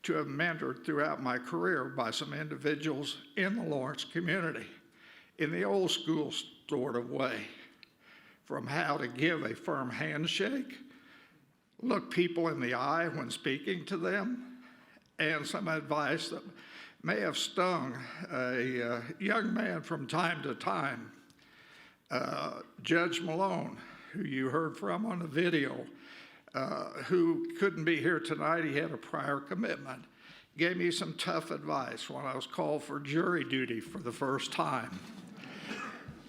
Speaker 2: to have mentored throughout my career by some individuals in the Lawrence community in the old school sort of way, from how to give a firm handshake, look people in the eye when speaking to them, and some advice that may have stung a young man from time to time. Judge Malone, who you heard from on the video, who couldn't be here tonight, he had a prior commitment, gave me some tough advice when I was called for jury duty for the first time.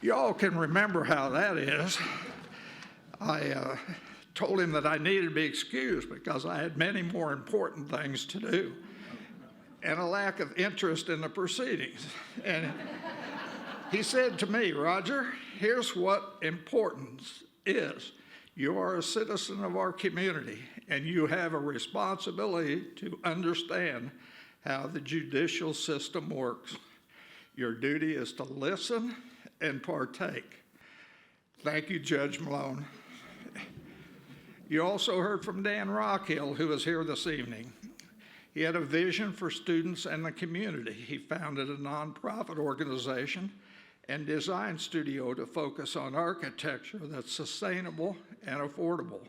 Speaker 2: Y'all can remember how that is. I told him that I needed to be excused because I had many more important things to do and a lack of interest in the proceedings. And he said to me, Roger, here's what importance is. You are a citizen of our community, and you have a responsibility to understand how the judicial system works. Your duty is to listen and partake. Thank you, Judge Malone. You also heard from Dan Rockhill, who is here this evening. He had a vision for students and the community. He founded a nonprofit organization and design studio to focus on architecture that's sustainable and affordable,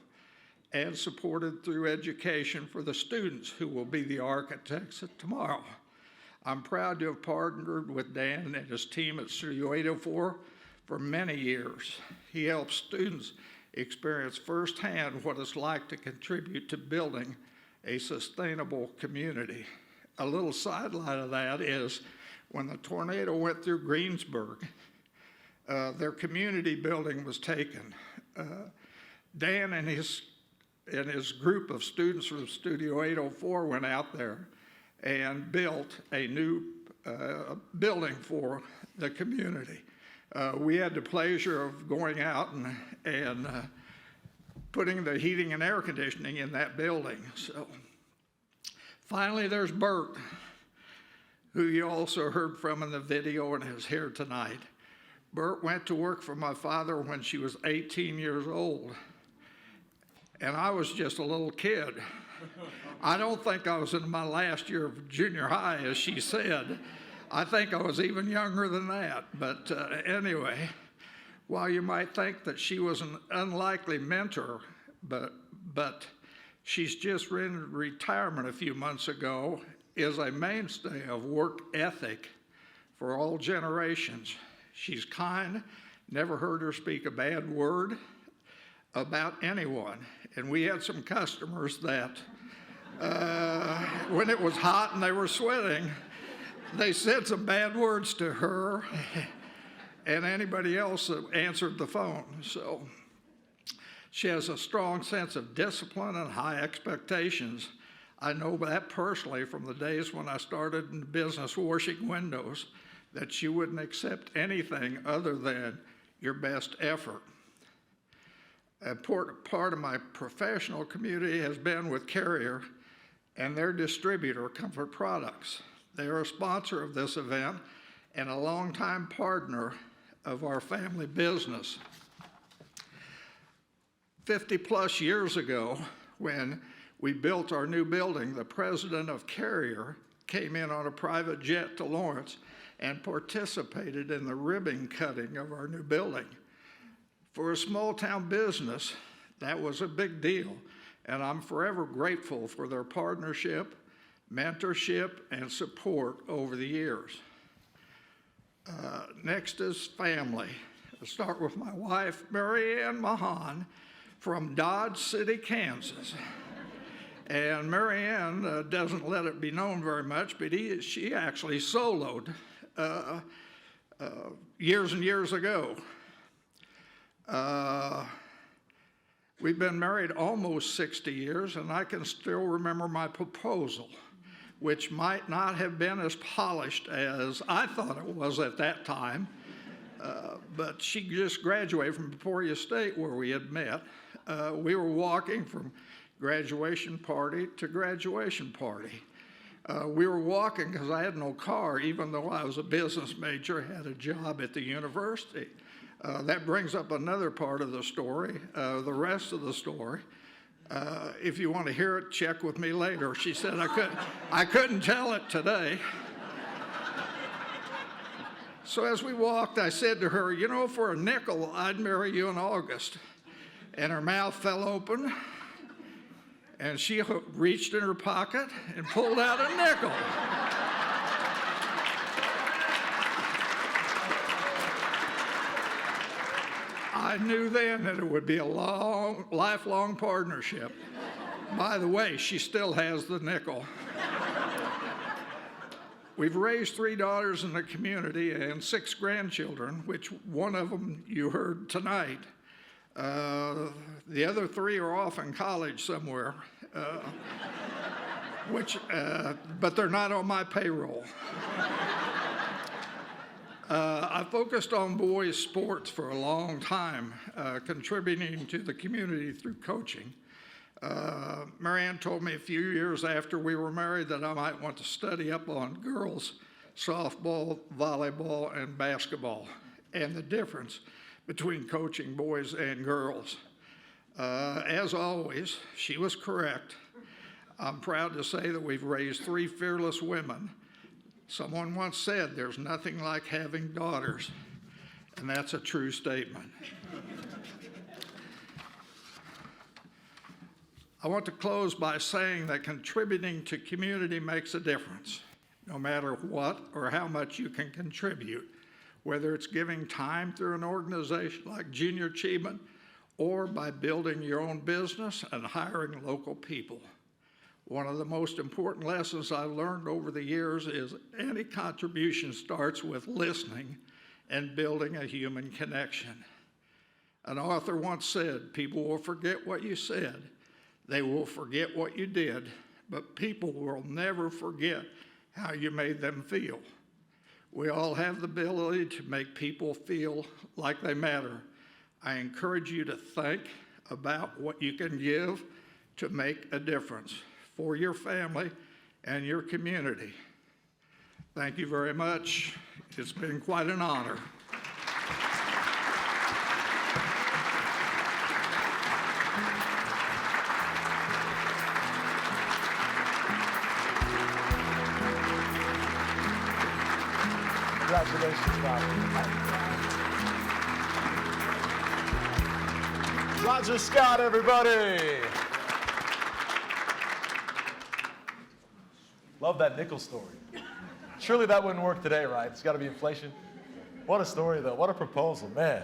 Speaker 2: and supported through education for the students who will be the architects of tomorrow. I'm proud to have partnered with Dan and his team at Studio 804 for many years. He helps students experience firsthand what it's like to contribute to building a sustainable community. A little sideline of that is when the tornado went through Greensburg, their community building was taken. Dan and his group of students from Studio 804 went out there and built a new building for the community. We had the pleasure of going out and putting the heating and air conditioning in that building. So finally, there's Bert, who you also heard from in the video and is here tonight. Bert went to work for my father when she was 18 years old, and I was just a little kid. I don't think I was in my last year of junior high, as she said. I think I was even younger than that. But anyway, while you might think that she was an unlikely mentor, but she's just in retirement a few months ago, is a mainstay of work ethic for all generations. She's kind, never heard her speak a bad word about anyone. And we had some customers that when it was hot and they were sweating, they said some bad words to her and anybody else that answered the phone. So she has a strong sense of discipline and high expectations. I know that personally from the days when I started in business washing windows, that she wouldn't accept anything other than your best effort. A important part of my professional community has been with Carrier and their distributor, Comfort Products. They are a sponsor of this event and a longtime partner of our family business. 50+ years ago, when we built our new building, the president of Carrier came in on a private jet to Lawrence and participated in the ribbon cutting of our new building. For a small town business, That was a big deal, and I'm forever grateful for their partnership, mentorship, and support over the years. Next is family. I'll start with my wife, Mary Ann Mahan, from Dodge City, Kansas. And Mary Ann doesn't let it be known very much, but she actually soloed years and years ago. We've been married almost 60 years, and I can still remember my proposal, which might not have been as polished as I thought it was at that time. But she just graduated from Peoria State, where we had met. We were walking from graduation party to graduation party. We were walking because I had no car, even though I was a business major, had a job at the university. That brings up another part of the story, the rest of the story. If you want to hear it, check with me later. She said I couldn't tell it today. So as we walked, I said to her, you know, for a nickel, I'd marry you in August. And her mouth fell open, and she reached in her pocket and pulled out a nickel. I knew then that it would be a long, lifelong partnership. By the way, she still has the nickel. We've raised 3 daughters in the community and 6 grandchildren, which one of them you heard tonight. The other 3 are off in college somewhere, but they're not on my payroll. I focused on boys' sports for a long time, contributing to the community through coaching. Mary Ann told me a few years after we were married that I might want to study up on girls' softball, volleyball, and basketball, and the difference between coaching boys and girls. As always, she was correct. I'm proud to say that we've raised 3 fearless women. Someone once said, there's nothing like having daughters, and that's a true statement. I want to close by saying that contributing to community makes a difference, no matter what or how much you can contribute, whether it's giving time through an organization like Junior Achievement or by building your own business and hiring local people. One of the most important lessons I've learned over the years is any contribution starts with listening and building a human connection. An author once said, people will forget what you said, they will forget what you did, but people will never forget how you made them feel. We all have the ability to make people feel like they matter. I encourage you to think about what you can give to make a difference for your family and your community. Thank you very much. It's been quite an honor.
Speaker 8: Congratulations, Roger. Roger Scott, everybody. Love that nickel story. Surely that wouldn't work today, right? It's got to be inflation. What a story, though. What a proposal, man.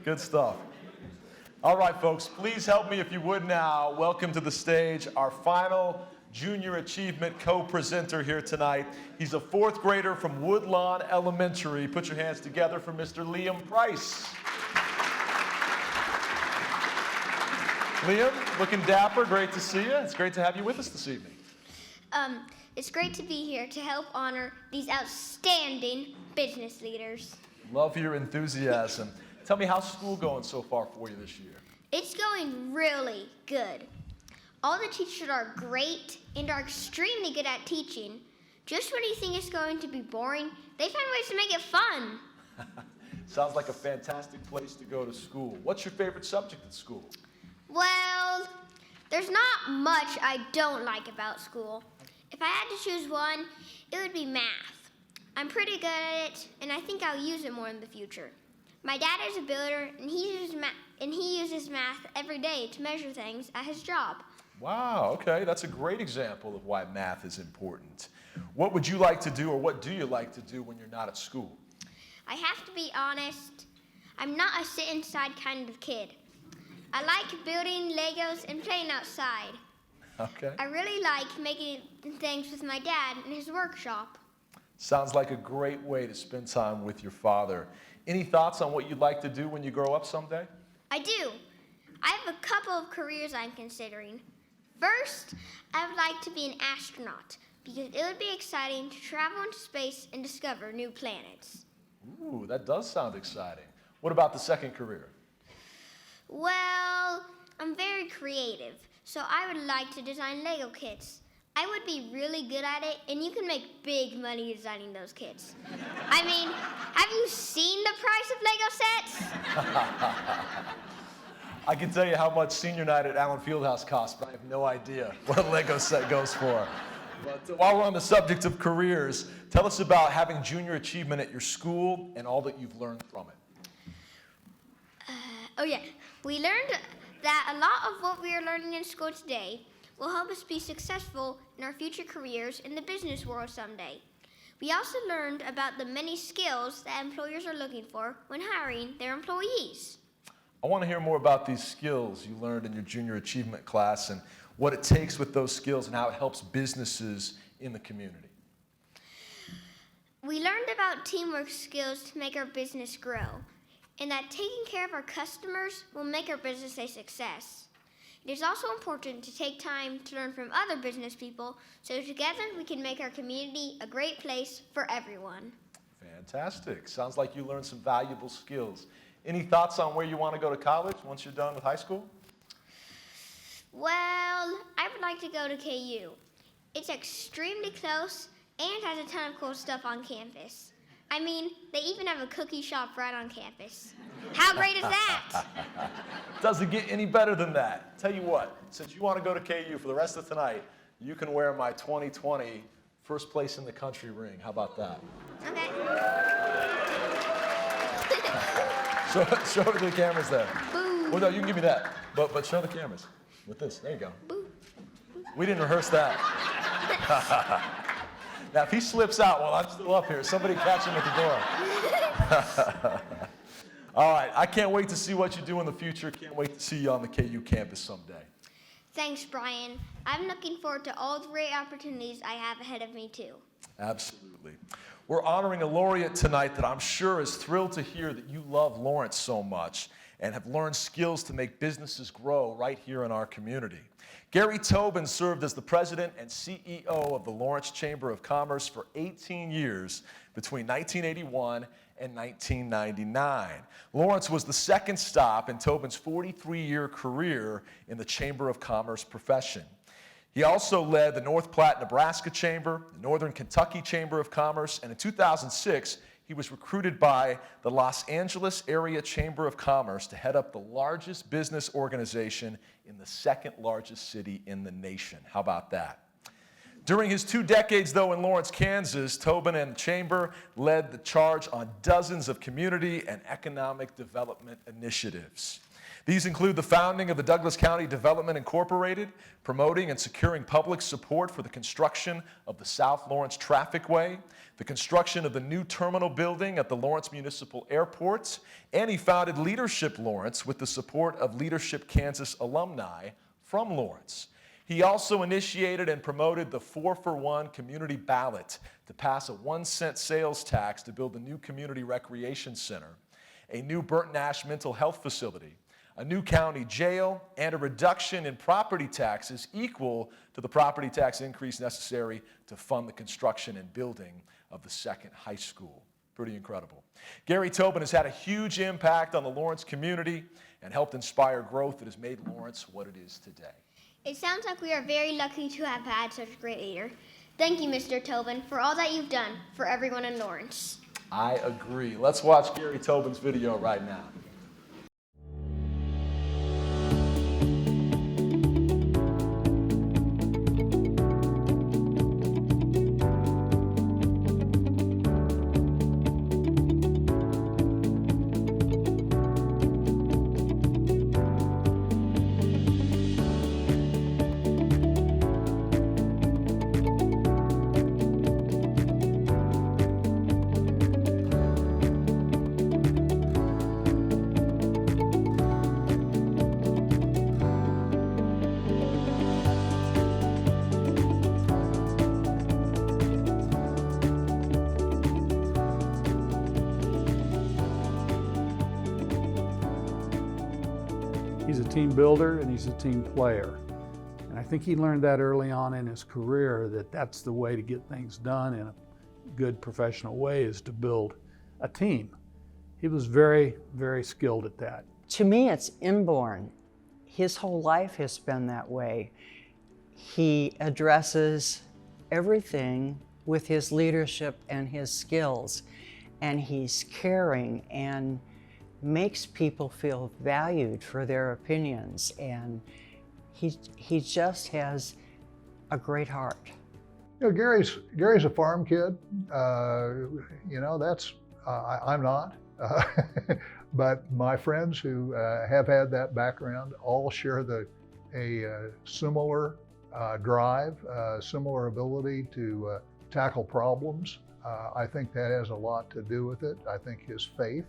Speaker 8: Good stuff. All right, folks, please help me if you would now. Welcome to the stage our final Junior Achievement co-presenter here tonight. He's a 4th grader from Woodlawn Elementary. Put your hands together for Mr. Liam Price. Liam, looking dapper. Great to see you. It's great to have you with us this evening.
Speaker 20: It's great to be here to help honor these outstanding business leaders.
Speaker 8: Love your enthusiasm. Tell me, how's school going so far for you this year?
Speaker 20: It's going really good. All the teachers are great and are extremely good at teaching. Just when you think it's going to be boring, they find ways to make it fun.
Speaker 8: Sounds like a fantastic place to go to school. What's your favorite subject at school?
Speaker 20: Well, there's not much I don't like about school. If I had to choose one, it would be math. I'm pretty good at it, and I think I'll use it more in the future. My dad is a builder, and he and he uses math every day to measure things at his job.
Speaker 8: Wow, okay, that's a great example of why math is important. What would you like to do, or what do you like to do when you're not at school?
Speaker 20: I have to be honest, I'm not a sit-inside kind of kid. I like building Legos and playing outside.
Speaker 8: Okay.
Speaker 20: I really like making things with my dad in his workshop.
Speaker 8: Sounds like a great way to spend time with your father. Any thoughts on what you'd like to do when you grow up someday?
Speaker 20: I do. I have a couple of careers I'm considering. First, I would like to be an astronaut because it would be exciting to travel into space and discover new planets.
Speaker 8: Ooh, that does sound exciting. What about the second career?
Speaker 20: Well, I'm very creative, so I would like to design Lego kits. I would be really good at it, and you can make big money designing those kits. I mean, have you seen the price of Lego sets?
Speaker 8: I can tell you how much senior night at Allen Fieldhouse costs, but I have no idea what a Lego set goes for. But while we're on the subject of careers, tell us about having junior achievement at your school and all that you've learned from it.
Speaker 20: Oh yeah, we learned that a lot of what we are learning in school today will help us be successful in our future careers in the business world someday. We also learned about the many skills that employers are looking for when hiring their employees.
Speaker 8: I want to hear more about these skills you learned in your junior achievement class and what it takes with those skills and how it helps businesses in the community.
Speaker 20: We learned about teamwork skills to make our business grow, and that taking care of our customers will make our business a success. It is also important to take time to learn from other business people so together we can make our community a great place for everyone.
Speaker 8: Fantastic. Sounds like you learned some valuable skills. Any thoughts on where you want to go to college once you're done with high school?
Speaker 20: Well, I would like to go to KU. It's extremely close and has a ton of cool stuff on campus. I mean, they even have a cookie shop right on campus. How great is that?
Speaker 8: Doesn't get any better than that. Tell you what, since you want to go to KU for the rest of tonight, you can wear my 2020 first place in the country ring. How about that?
Speaker 20: Okay.
Speaker 8: Show it to the cameras there. Well, no, you can give me that, but show the cameras with this. There you go. We didn't rehearse that. Now, if he slips out while I'm still up here, somebody catch him at the door. All right, I can't wait to see what you do in the future. Can't wait to see you on the KU campus someday.
Speaker 20: Thanks, Brian. I'm looking forward to all the great opportunities I have ahead of me, too.
Speaker 8: Absolutely. We're honoring a laureate tonight that I'm sure is thrilled to hear that you love Lawrence so much and have learned skills to make businesses grow right here in our community. Gary Tobin served as the president and CEO of the Lawrence Chamber of Commerce for 18 years between 1981 and 1999. Lawrence was the second stop in Tobin's 43-year career in the Chamber of Commerce profession. He also led the North Platte, Nebraska Chamber, the Northern Kentucky Chamber of Commerce, and in 2006, he was recruited by the Los Angeles Area Chamber of Commerce to head up the largest business organization in the second largest city in the nation. How about that? During his 2 decades, though, in Lawrence, Kansas, Tobin and the Chamber led the charge on dozens of community and economic development initiatives. These include the founding of the Douglas County Development Incorporated, promoting and securing public support for the construction of the South Lawrence Trafficway, the construction of the new terminal building at the Lawrence Municipal Airport, and he founded Leadership Lawrence with the support of Leadership Kansas alumni from Lawrence. He also initiated and promoted the 4-for-1 community ballot to pass a 1-cent sales tax to build a new community recreation center, a new Burton Nash mental health facility, a new county jail, and a reduction in property taxes equal to the property tax increase necessary to fund the construction and building of the second high school. Pretty incredible. Gary Tobin has had a huge impact on the Lawrence community and helped inspire growth that has made Lawrence what it is today.
Speaker 20: It sounds like we are very lucky to have had such a great leader. Thank you, Mr. Tobin, for all that you've done for everyone in Lawrence.
Speaker 8: I agree. Let's watch Gary Tobin's video right now.
Speaker 3: He's a team builder and he's a team player. And I think he learned that early on in his career, that that's the way to get things done in a good professional way, is to build a team. He was very, very skilled at that.
Speaker 4: To me, it's inborn. His whole life has been that way. He addresses everything with his leadership and his skills, and he's caring and makes people feel valued for their opinions, and he just has a great heart.
Speaker 5: You know, Gary's a farm kid. You know, that's I'm not. But my friends who have had that background all share a similar drive, similar ability to tackle problems. I think that has a lot to do with it. I think his faith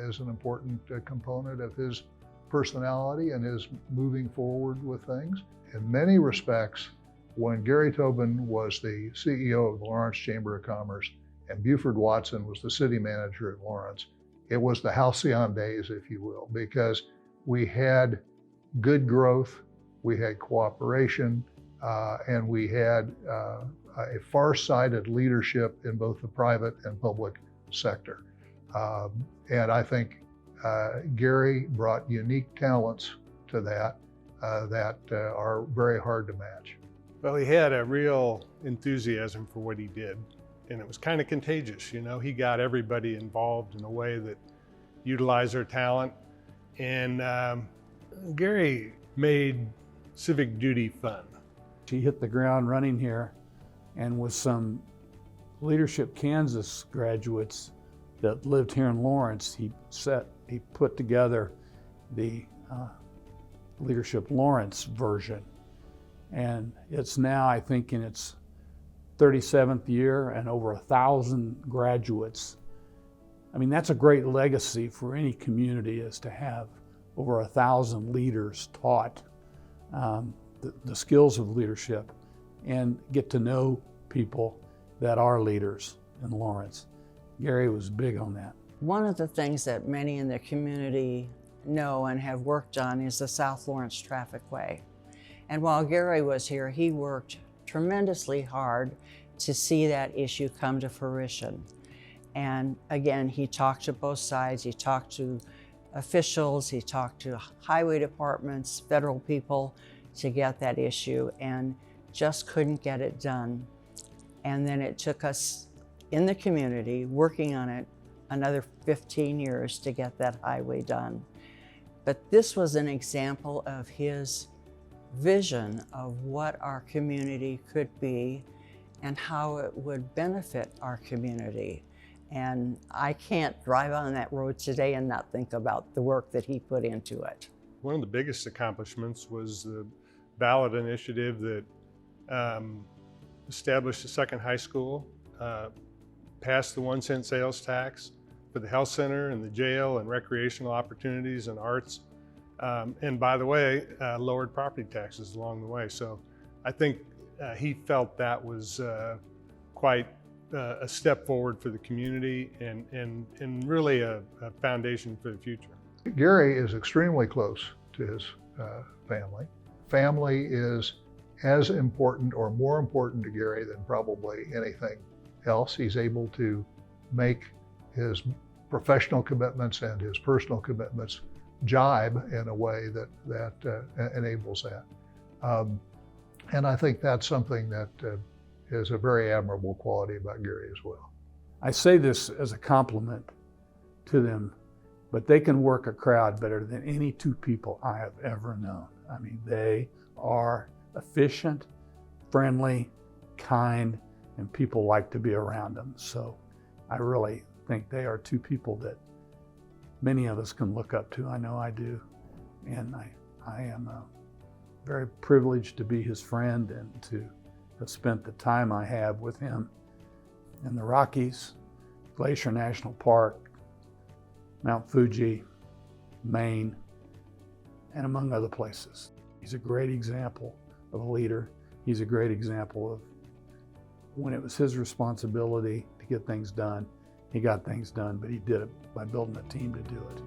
Speaker 5: is an important component of his personality and his moving forward with things. In many respects, when Gary Tobin was the CEO of the Lawrence Chamber of Commerce and Buford Watson was the city manager at Lawrence, it was the halcyon days, if you will, because we had good growth, we had cooperation, and we had a far-sighted leadership in both the private and public sector. And I think Gary brought unique talents to that that are very hard to match.
Speaker 6: Well, he had a real enthusiasm for what he did, and it was kind of contagious. You know, he got everybody involved in a way that utilized their talent. And Gary made civic duty fun.
Speaker 3: He hit the ground running here, and with some Leadership Kansas graduates that lived here in Lawrence, he put together the Leadership Lawrence version. And it's now, I think, in its 37th year and over 1,000 graduates. I mean, that's a great legacy for any community, is to have over 1,000 leaders taught the skills of leadership and get to know people that are leaders in Lawrence. Gary was big on that.
Speaker 4: One of the things that many in the community know and have worked on is the South Lawrence Traffic Way. And while Gary was here, he worked tremendously hard to see that issue come to fruition. And again, he talked to both sides. He talked to officials, he talked to highway departments, federal people to get that issue, and just couldn't get it done. And then it took us in the community working on it another 15 years to get that highway done. But this was an example of his vision of what our community could be and how it would benefit our community. And I can't drive on that road today and not think about the work that he put into it.
Speaker 6: One of the biggest accomplishments was the ballot initiative that established a second high school, passed the 1 cent sales tax for the health center and the jail and recreational opportunities and arts. And by the way, lowered property taxes along the way. So I think he felt that was quite a step forward for the community and really a foundation for the future.
Speaker 5: Gary is extremely close to his family. Family is as important or more important to Gary than probably anything else. He's able to make his professional commitments and his personal commitments jibe in a way that enables that. And I think that's something that is a very admirable quality about Gary as well.
Speaker 3: I say this as a compliment to them, but they can work a crowd better than any two people I have ever known. I mean, they are efficient, friendly, kind, and people like to be around them. So I really think they are two people that many of us can look up to. I know I do. And I am very privileged to be his friend and to have spent the time I have with him in the Rockies, Glacier National Park, Mount Fuji, Maine, and among other places. He's a great example of a leader. He's a great example of when it was his responsibility to get things done, he got things done, but he did it by building a team to do it.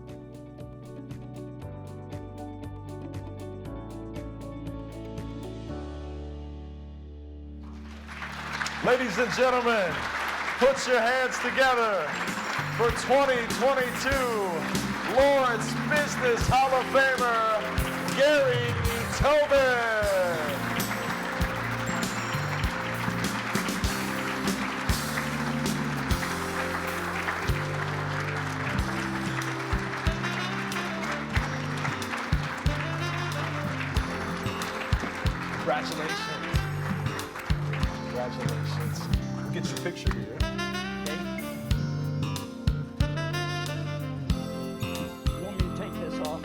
Speaker 8: Ladies and gentlemen, put your hands together for 2022 Lawrence Business Hall of Famer, Gary E. Tobin. Congratulations. Congratulations. We'll get your picture here.
Speaker 7: You want me to take this off?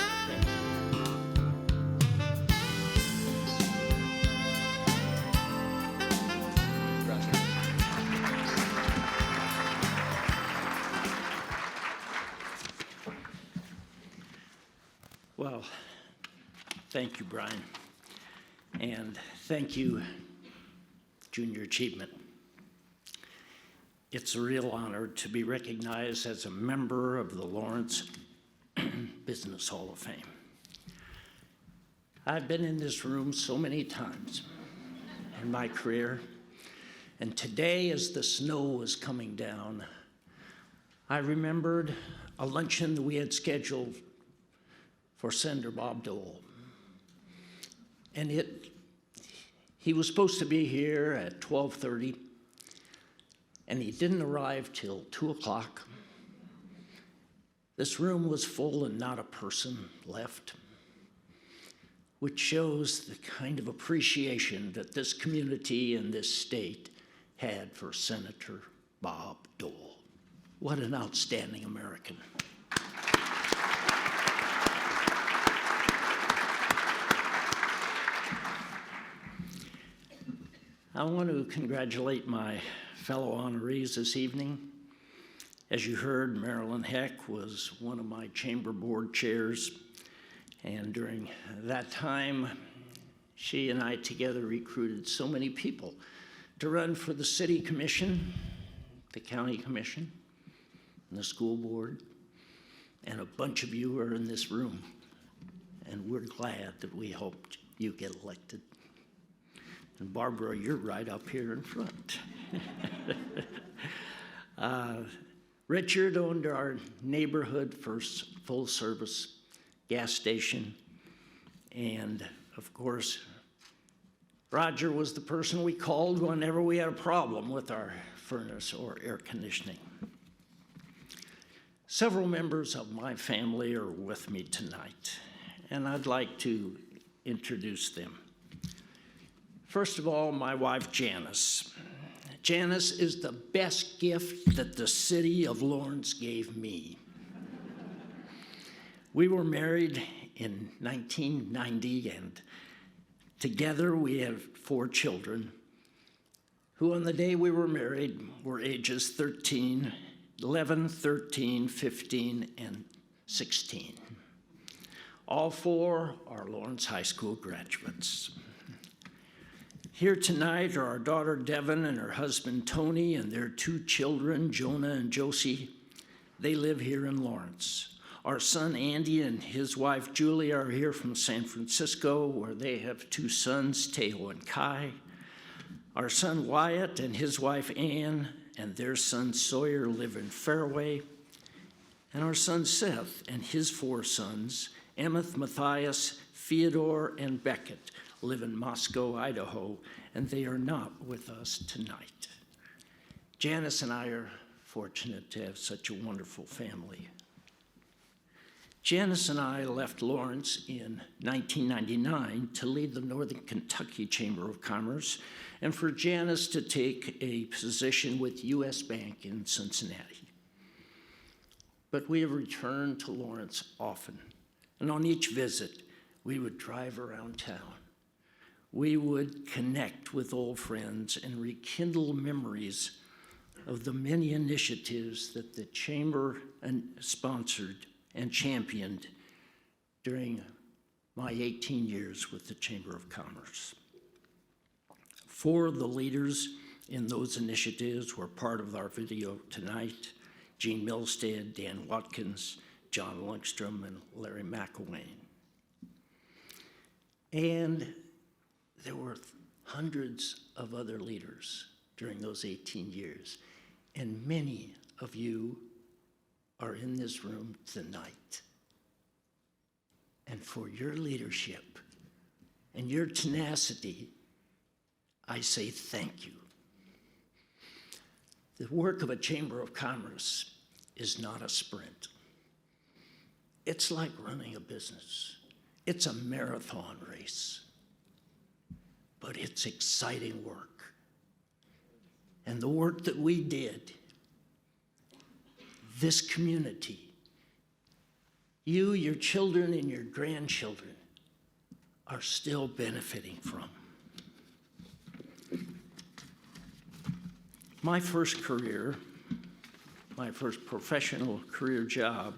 Speaker 7: Well, thank you, Brian. And thank you, Junior Achievement. It's a real honor to be recognized as a member of the Lawrence Business Hall of Fame. I've been in this room so many times in my career, and today as the snow was coming down, I remembered a luncheon that we had scheduled for Senator Bob Dole. And he was supposed to be here at 12:30, and he didn't arrive till 2 o'clock. This room was full and not a person left, which shows the kind of appreciation that this community and this state had for Senator Bob Dole. What an outstanding American. I want to congratulate my fellow honorees this evening. As you heard, Marilyn Heck was one of my chamber board chairs, and during that time, she and I together recruited so many people to run for the city commission, the county commission, and the school board, and a bunch of you are in this room, and we're glad that we helped you get elected. And Barbara, you're right up here in front. Richard owned our neighborhood first full-service gas station. And of course, Roger was the person we called whenever we had a problem with our furnace or air conditioning. Several members of my family are with me tonight, and I'd like to introduce them. First of all, my wife, Janice. Janice is the best gift that the city of Lawrence gave me. We were married in 1990, and together we have 4 children, who on the day we were married were ages 11, 13, 15, and 16. All 4 are Lawrence High School graduates. Here tonight are our daughter Devin and her husband Tony and their 2 children, Jonah and Josie. They live here in Lawrence. Our son Andy and his wife Julie are here from San Francisco, where they have 2 sons, Teo and Kai. Our son Wyatt and his wife Ann and their son Sawyer live in Fairway. And our son Seth and his 4 sons, Emmeth, Matthias, Theodore, and Beckett, live in Moscow, Idaho, and they are not with us tonight. Janice and I are fortunate to have such a wonderful family. Janice and I left Lawrence in 1999 to lead the Northern Kentucky Chamber of Commerce, and for Janice to take a position with U.S. Bank in Cincinnati. But we have returned to Lawrence often, and on each visit, we would drive around town. We would connect with old friends and rekindle memories of the many initiatives that the Chamber sponsored and championed during my 18 years with the Chamber of Commerce. 4 of the leaders in those initiatives were part of our video tonight: Gene Milstead, Dan Watkins, John Lundstrom, and Larry McElwain. And there were hundreds of other leaders during those 18 years. And many of you are in this room tonight. And for your leadership and your tenacity, I say thank you. The work of a Chamber of Commerce is not a sprint. It's like running a business. It's a marathon race, but it's exciting work. And the work that we did, this community, you, your children, and your grandchildren are still benefiting from. My first career, my first professional career job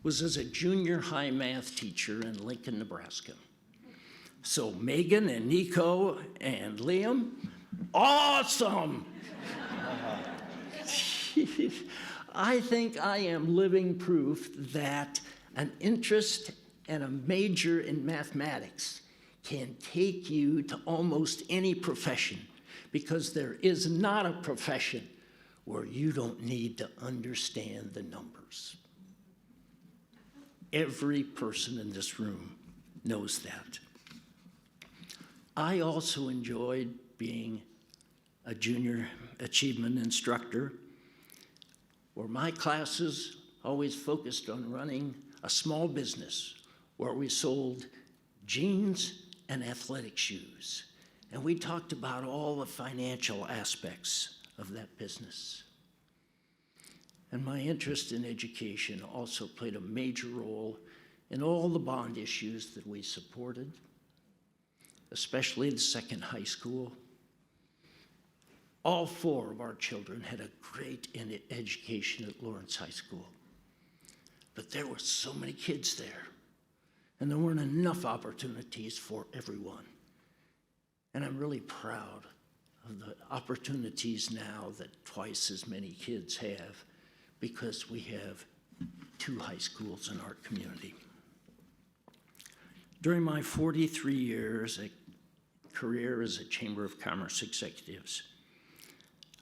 Speaker 7: was as a junior high math teacher in Lincoln, Nebraska. So Megan and Nico and Liam, awesome! I think I am living proof that an interest and a major in mathematics can take you to almost any profession, because there is not a profession where you don't need to understand the numbers. Every person in this room knows that. I also enjoyed being a junior achievement instructor, where my classes always focused on running a small business where we sold jeans and athletic shoes. And we talked about all the financial aspects of that business. And my interest in education also played a major role in all the bond issues that we supported, especially the second high school. All 4 of our children had a great education at Lawrence High School. But there were so many kids there, and there weren't enough opportunities for everyone. And I'm really proud of the opportunities now that twice as many kids have, because we have 2 high schools in our community. During my 43 years career as a Chamber of Commerce executives,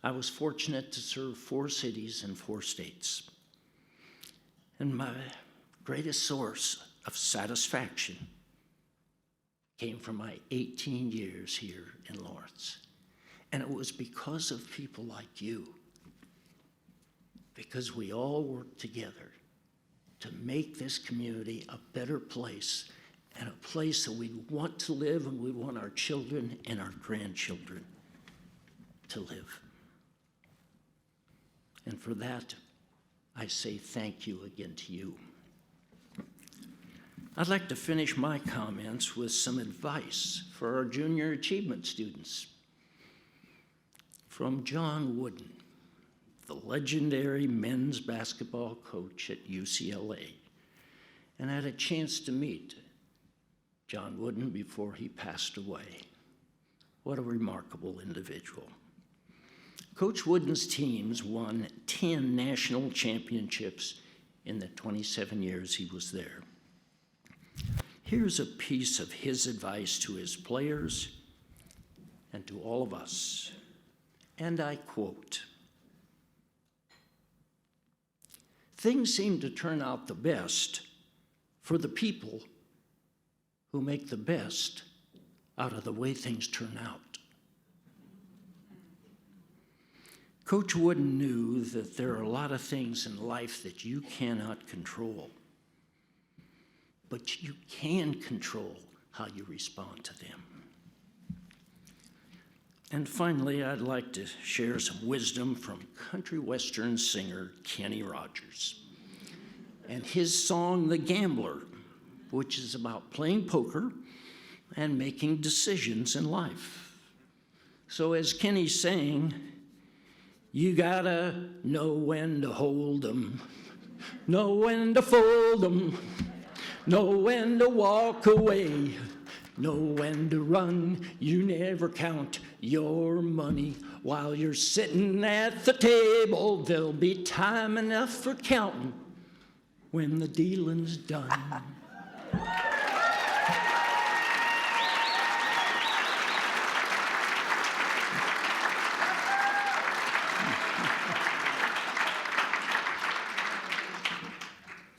Speaker 7: I was fortunate to serve 4 cities and 4 states. And my greatest source of satisfaction came from my 18 years here in Lawrence. And it was because of people like you, because we all work together to make this community a better place, and a place that we want to live and we want our children and our grandchildren to live. And for that, I say thank you again to you. I'd like to finish my comments with some advice for our junior achievement students. From John Wooden, the legendary men's basketball coach at UCLA. And I had a chance to meet John Wooden before he passed away. What a remarkable individual. Coach Wooden's teams won 10 national championships in the 27 years he was there. Here's a piece of his advice to his players and to all of us. And I quote, "Things seem to turn out the best for the people who make the best out of the way things turn out." Coach Wooden knew that there are a lot of things in life that you cannot control, but you can control how you respond to them. And finally, I'd like to share some wisdom from country western singer Kenny Rogers and his song, "The Gambler," which is about playing poker and making decisions in life. So as Kenny sang, you gotta know when to hold 'em, know when to fold 'em, know when to walk away, know when to run. You never count your money while you're sitting at the table. There'll be time enough for counting when the dealing's done.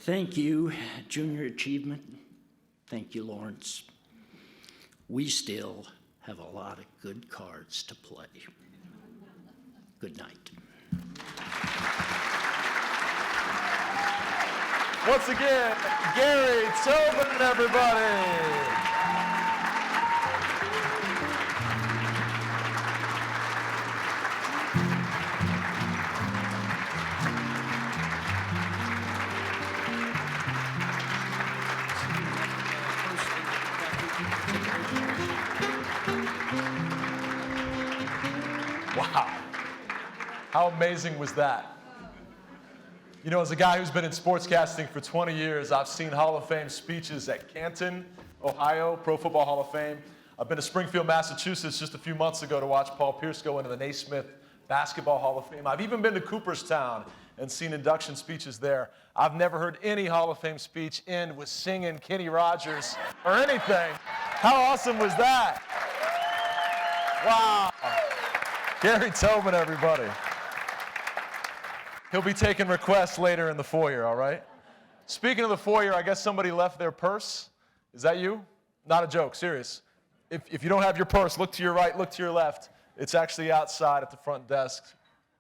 Speaker 7: Thank you, Junior Achievement. Thank you, Lawrence. We still have a lot of good cards to play. Good night.
Speaker 8: Once again, Gary Tobin, everybody. Wow. How amazing was that? You know, as a guy who's been in sportscasting for 20 years, I've seen Hall of Fame speeches at Canton, Ohio, Pro Football Hall of Fame. I've been to Springfield, Massachusetts just a few months ago to watch Paul Pierce go into the Naismith Basketball Hall of Fame. I've even been to Cooperstown and seen induction speeches there. I've never heard any Hall of Fame speech end with singing Kenny Rogers or anything. How awesome was that? Wow. Gary Tobin, everybody. He'll be taking requests later in the foyer, all right? Speaking of the foyer, I guess somebody left their purse. Is that you? Not a joke, serious. If you don't have your purse, look to your right, look to your left. It's actually outside at the front desk.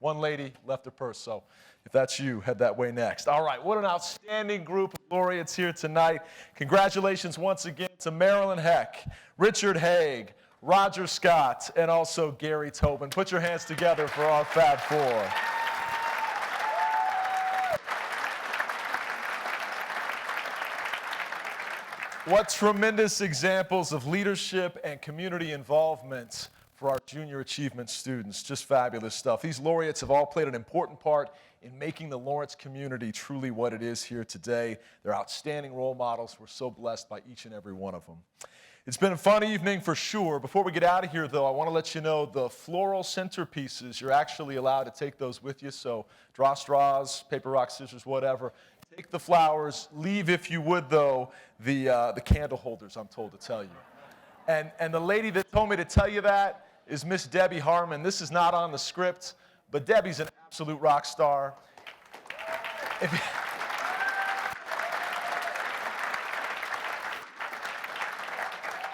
Speaker 8: One lady left her purse, so if that's you, head that way next. All right, what an outstanding group of laureates here tonight. Congratulations once again to Marilyn Heck, Richard Haig, Roger Scott, and also Gary Tobin. Put your hands together for our Fab Four. What tremendous examples of leadership and community involvement for our junior achievement students. Just fabulous stuff. These laureates have all played an important part in making the Lawrence community truly what it is here today. They're outstanding role models. We're so blessed by each and every one of them. It's been a fun evening for sure. Before we get out of here, though, I want to let you know the floral centerpieces, you're actually allowed to take those with you. So draw straws, paper, rock, scissors, whatever. Take the flowers. Leave, if you would, though, the candle holders, I'm told to tell you. And the lady that told me to tell you that is Miss Debbie Harmon. This is not on the script, but Debbie's an absolute rock star.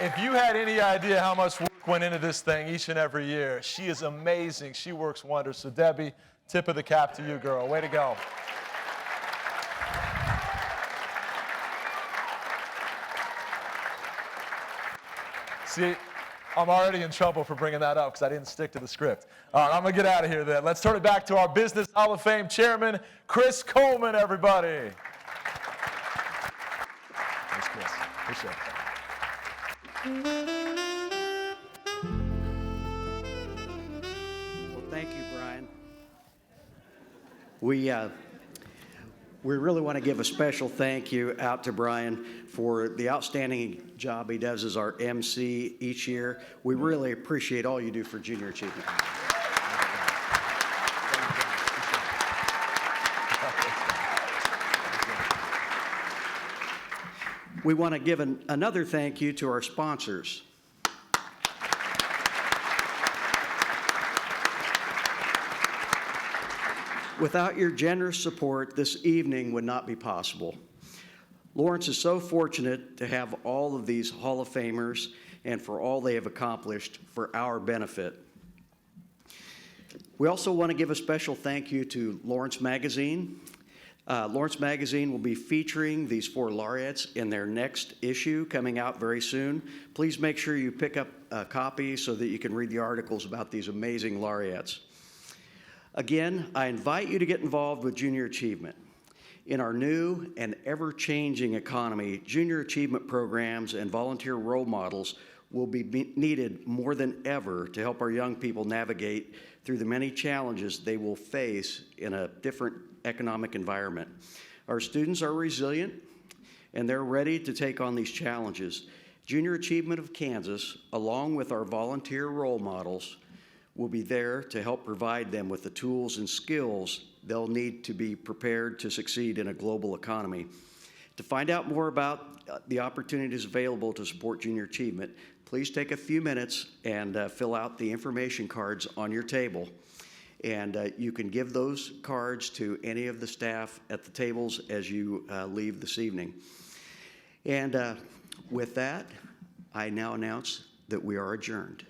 Speaker 8: If you had any idea how much work went into this thing each and every year, she is amazing. She works wonders. So Debbie, tip of the cap to you, girl. Way to go. See, I'm already in trouble for bringing that up because I didn't stick to the script. All right, I'm going to get out of here then. Let's turn it back to our Business Hall of Fame Chairman, Chris Coleman, everybody. Thanks, Chris. Appreciate it.
Speaker 9: Well, thank you, Brian. We really want to give a special thank you out to Brian for the outstanding job he does as our MC each year. We really appreciate all you do for junior achievement. We want to give another thank you to our sponsors. Without your generous support, this evening would not be possible. Lawrence is so fortunate to have all of these Hall of Famers and for all they have accomplished for our benefit. We also want to give a special thank you to Lawrence Magazine. Lawrence Magazine will be featuring these 4 laureates in their next issue coming out very soon. Please make sure you pick up a copy so that you can read the articles about these amazing laureates. Again, I invite you to get involved with Junior Achievement. In our new and ever-changing economy, junior achievement programs and volunteer role models will be needed more than ever to help our young people navigate through the many challenges they will face in a different economic environment. Our students are resilient and they're ready to take on these challenges. Junior Achievement of Kansas, along with our volunteer role models, will be there to help provide them with the tools and skills they'll need to be prepared to succeed in a global economy. To find out more about the opportunities available to support junior achievement, please take a few minutes and fill out the information cards on your table. And you can give those cards to any of the staff at the tables as you leave this evening. And with that, I now announce that we are adjourned.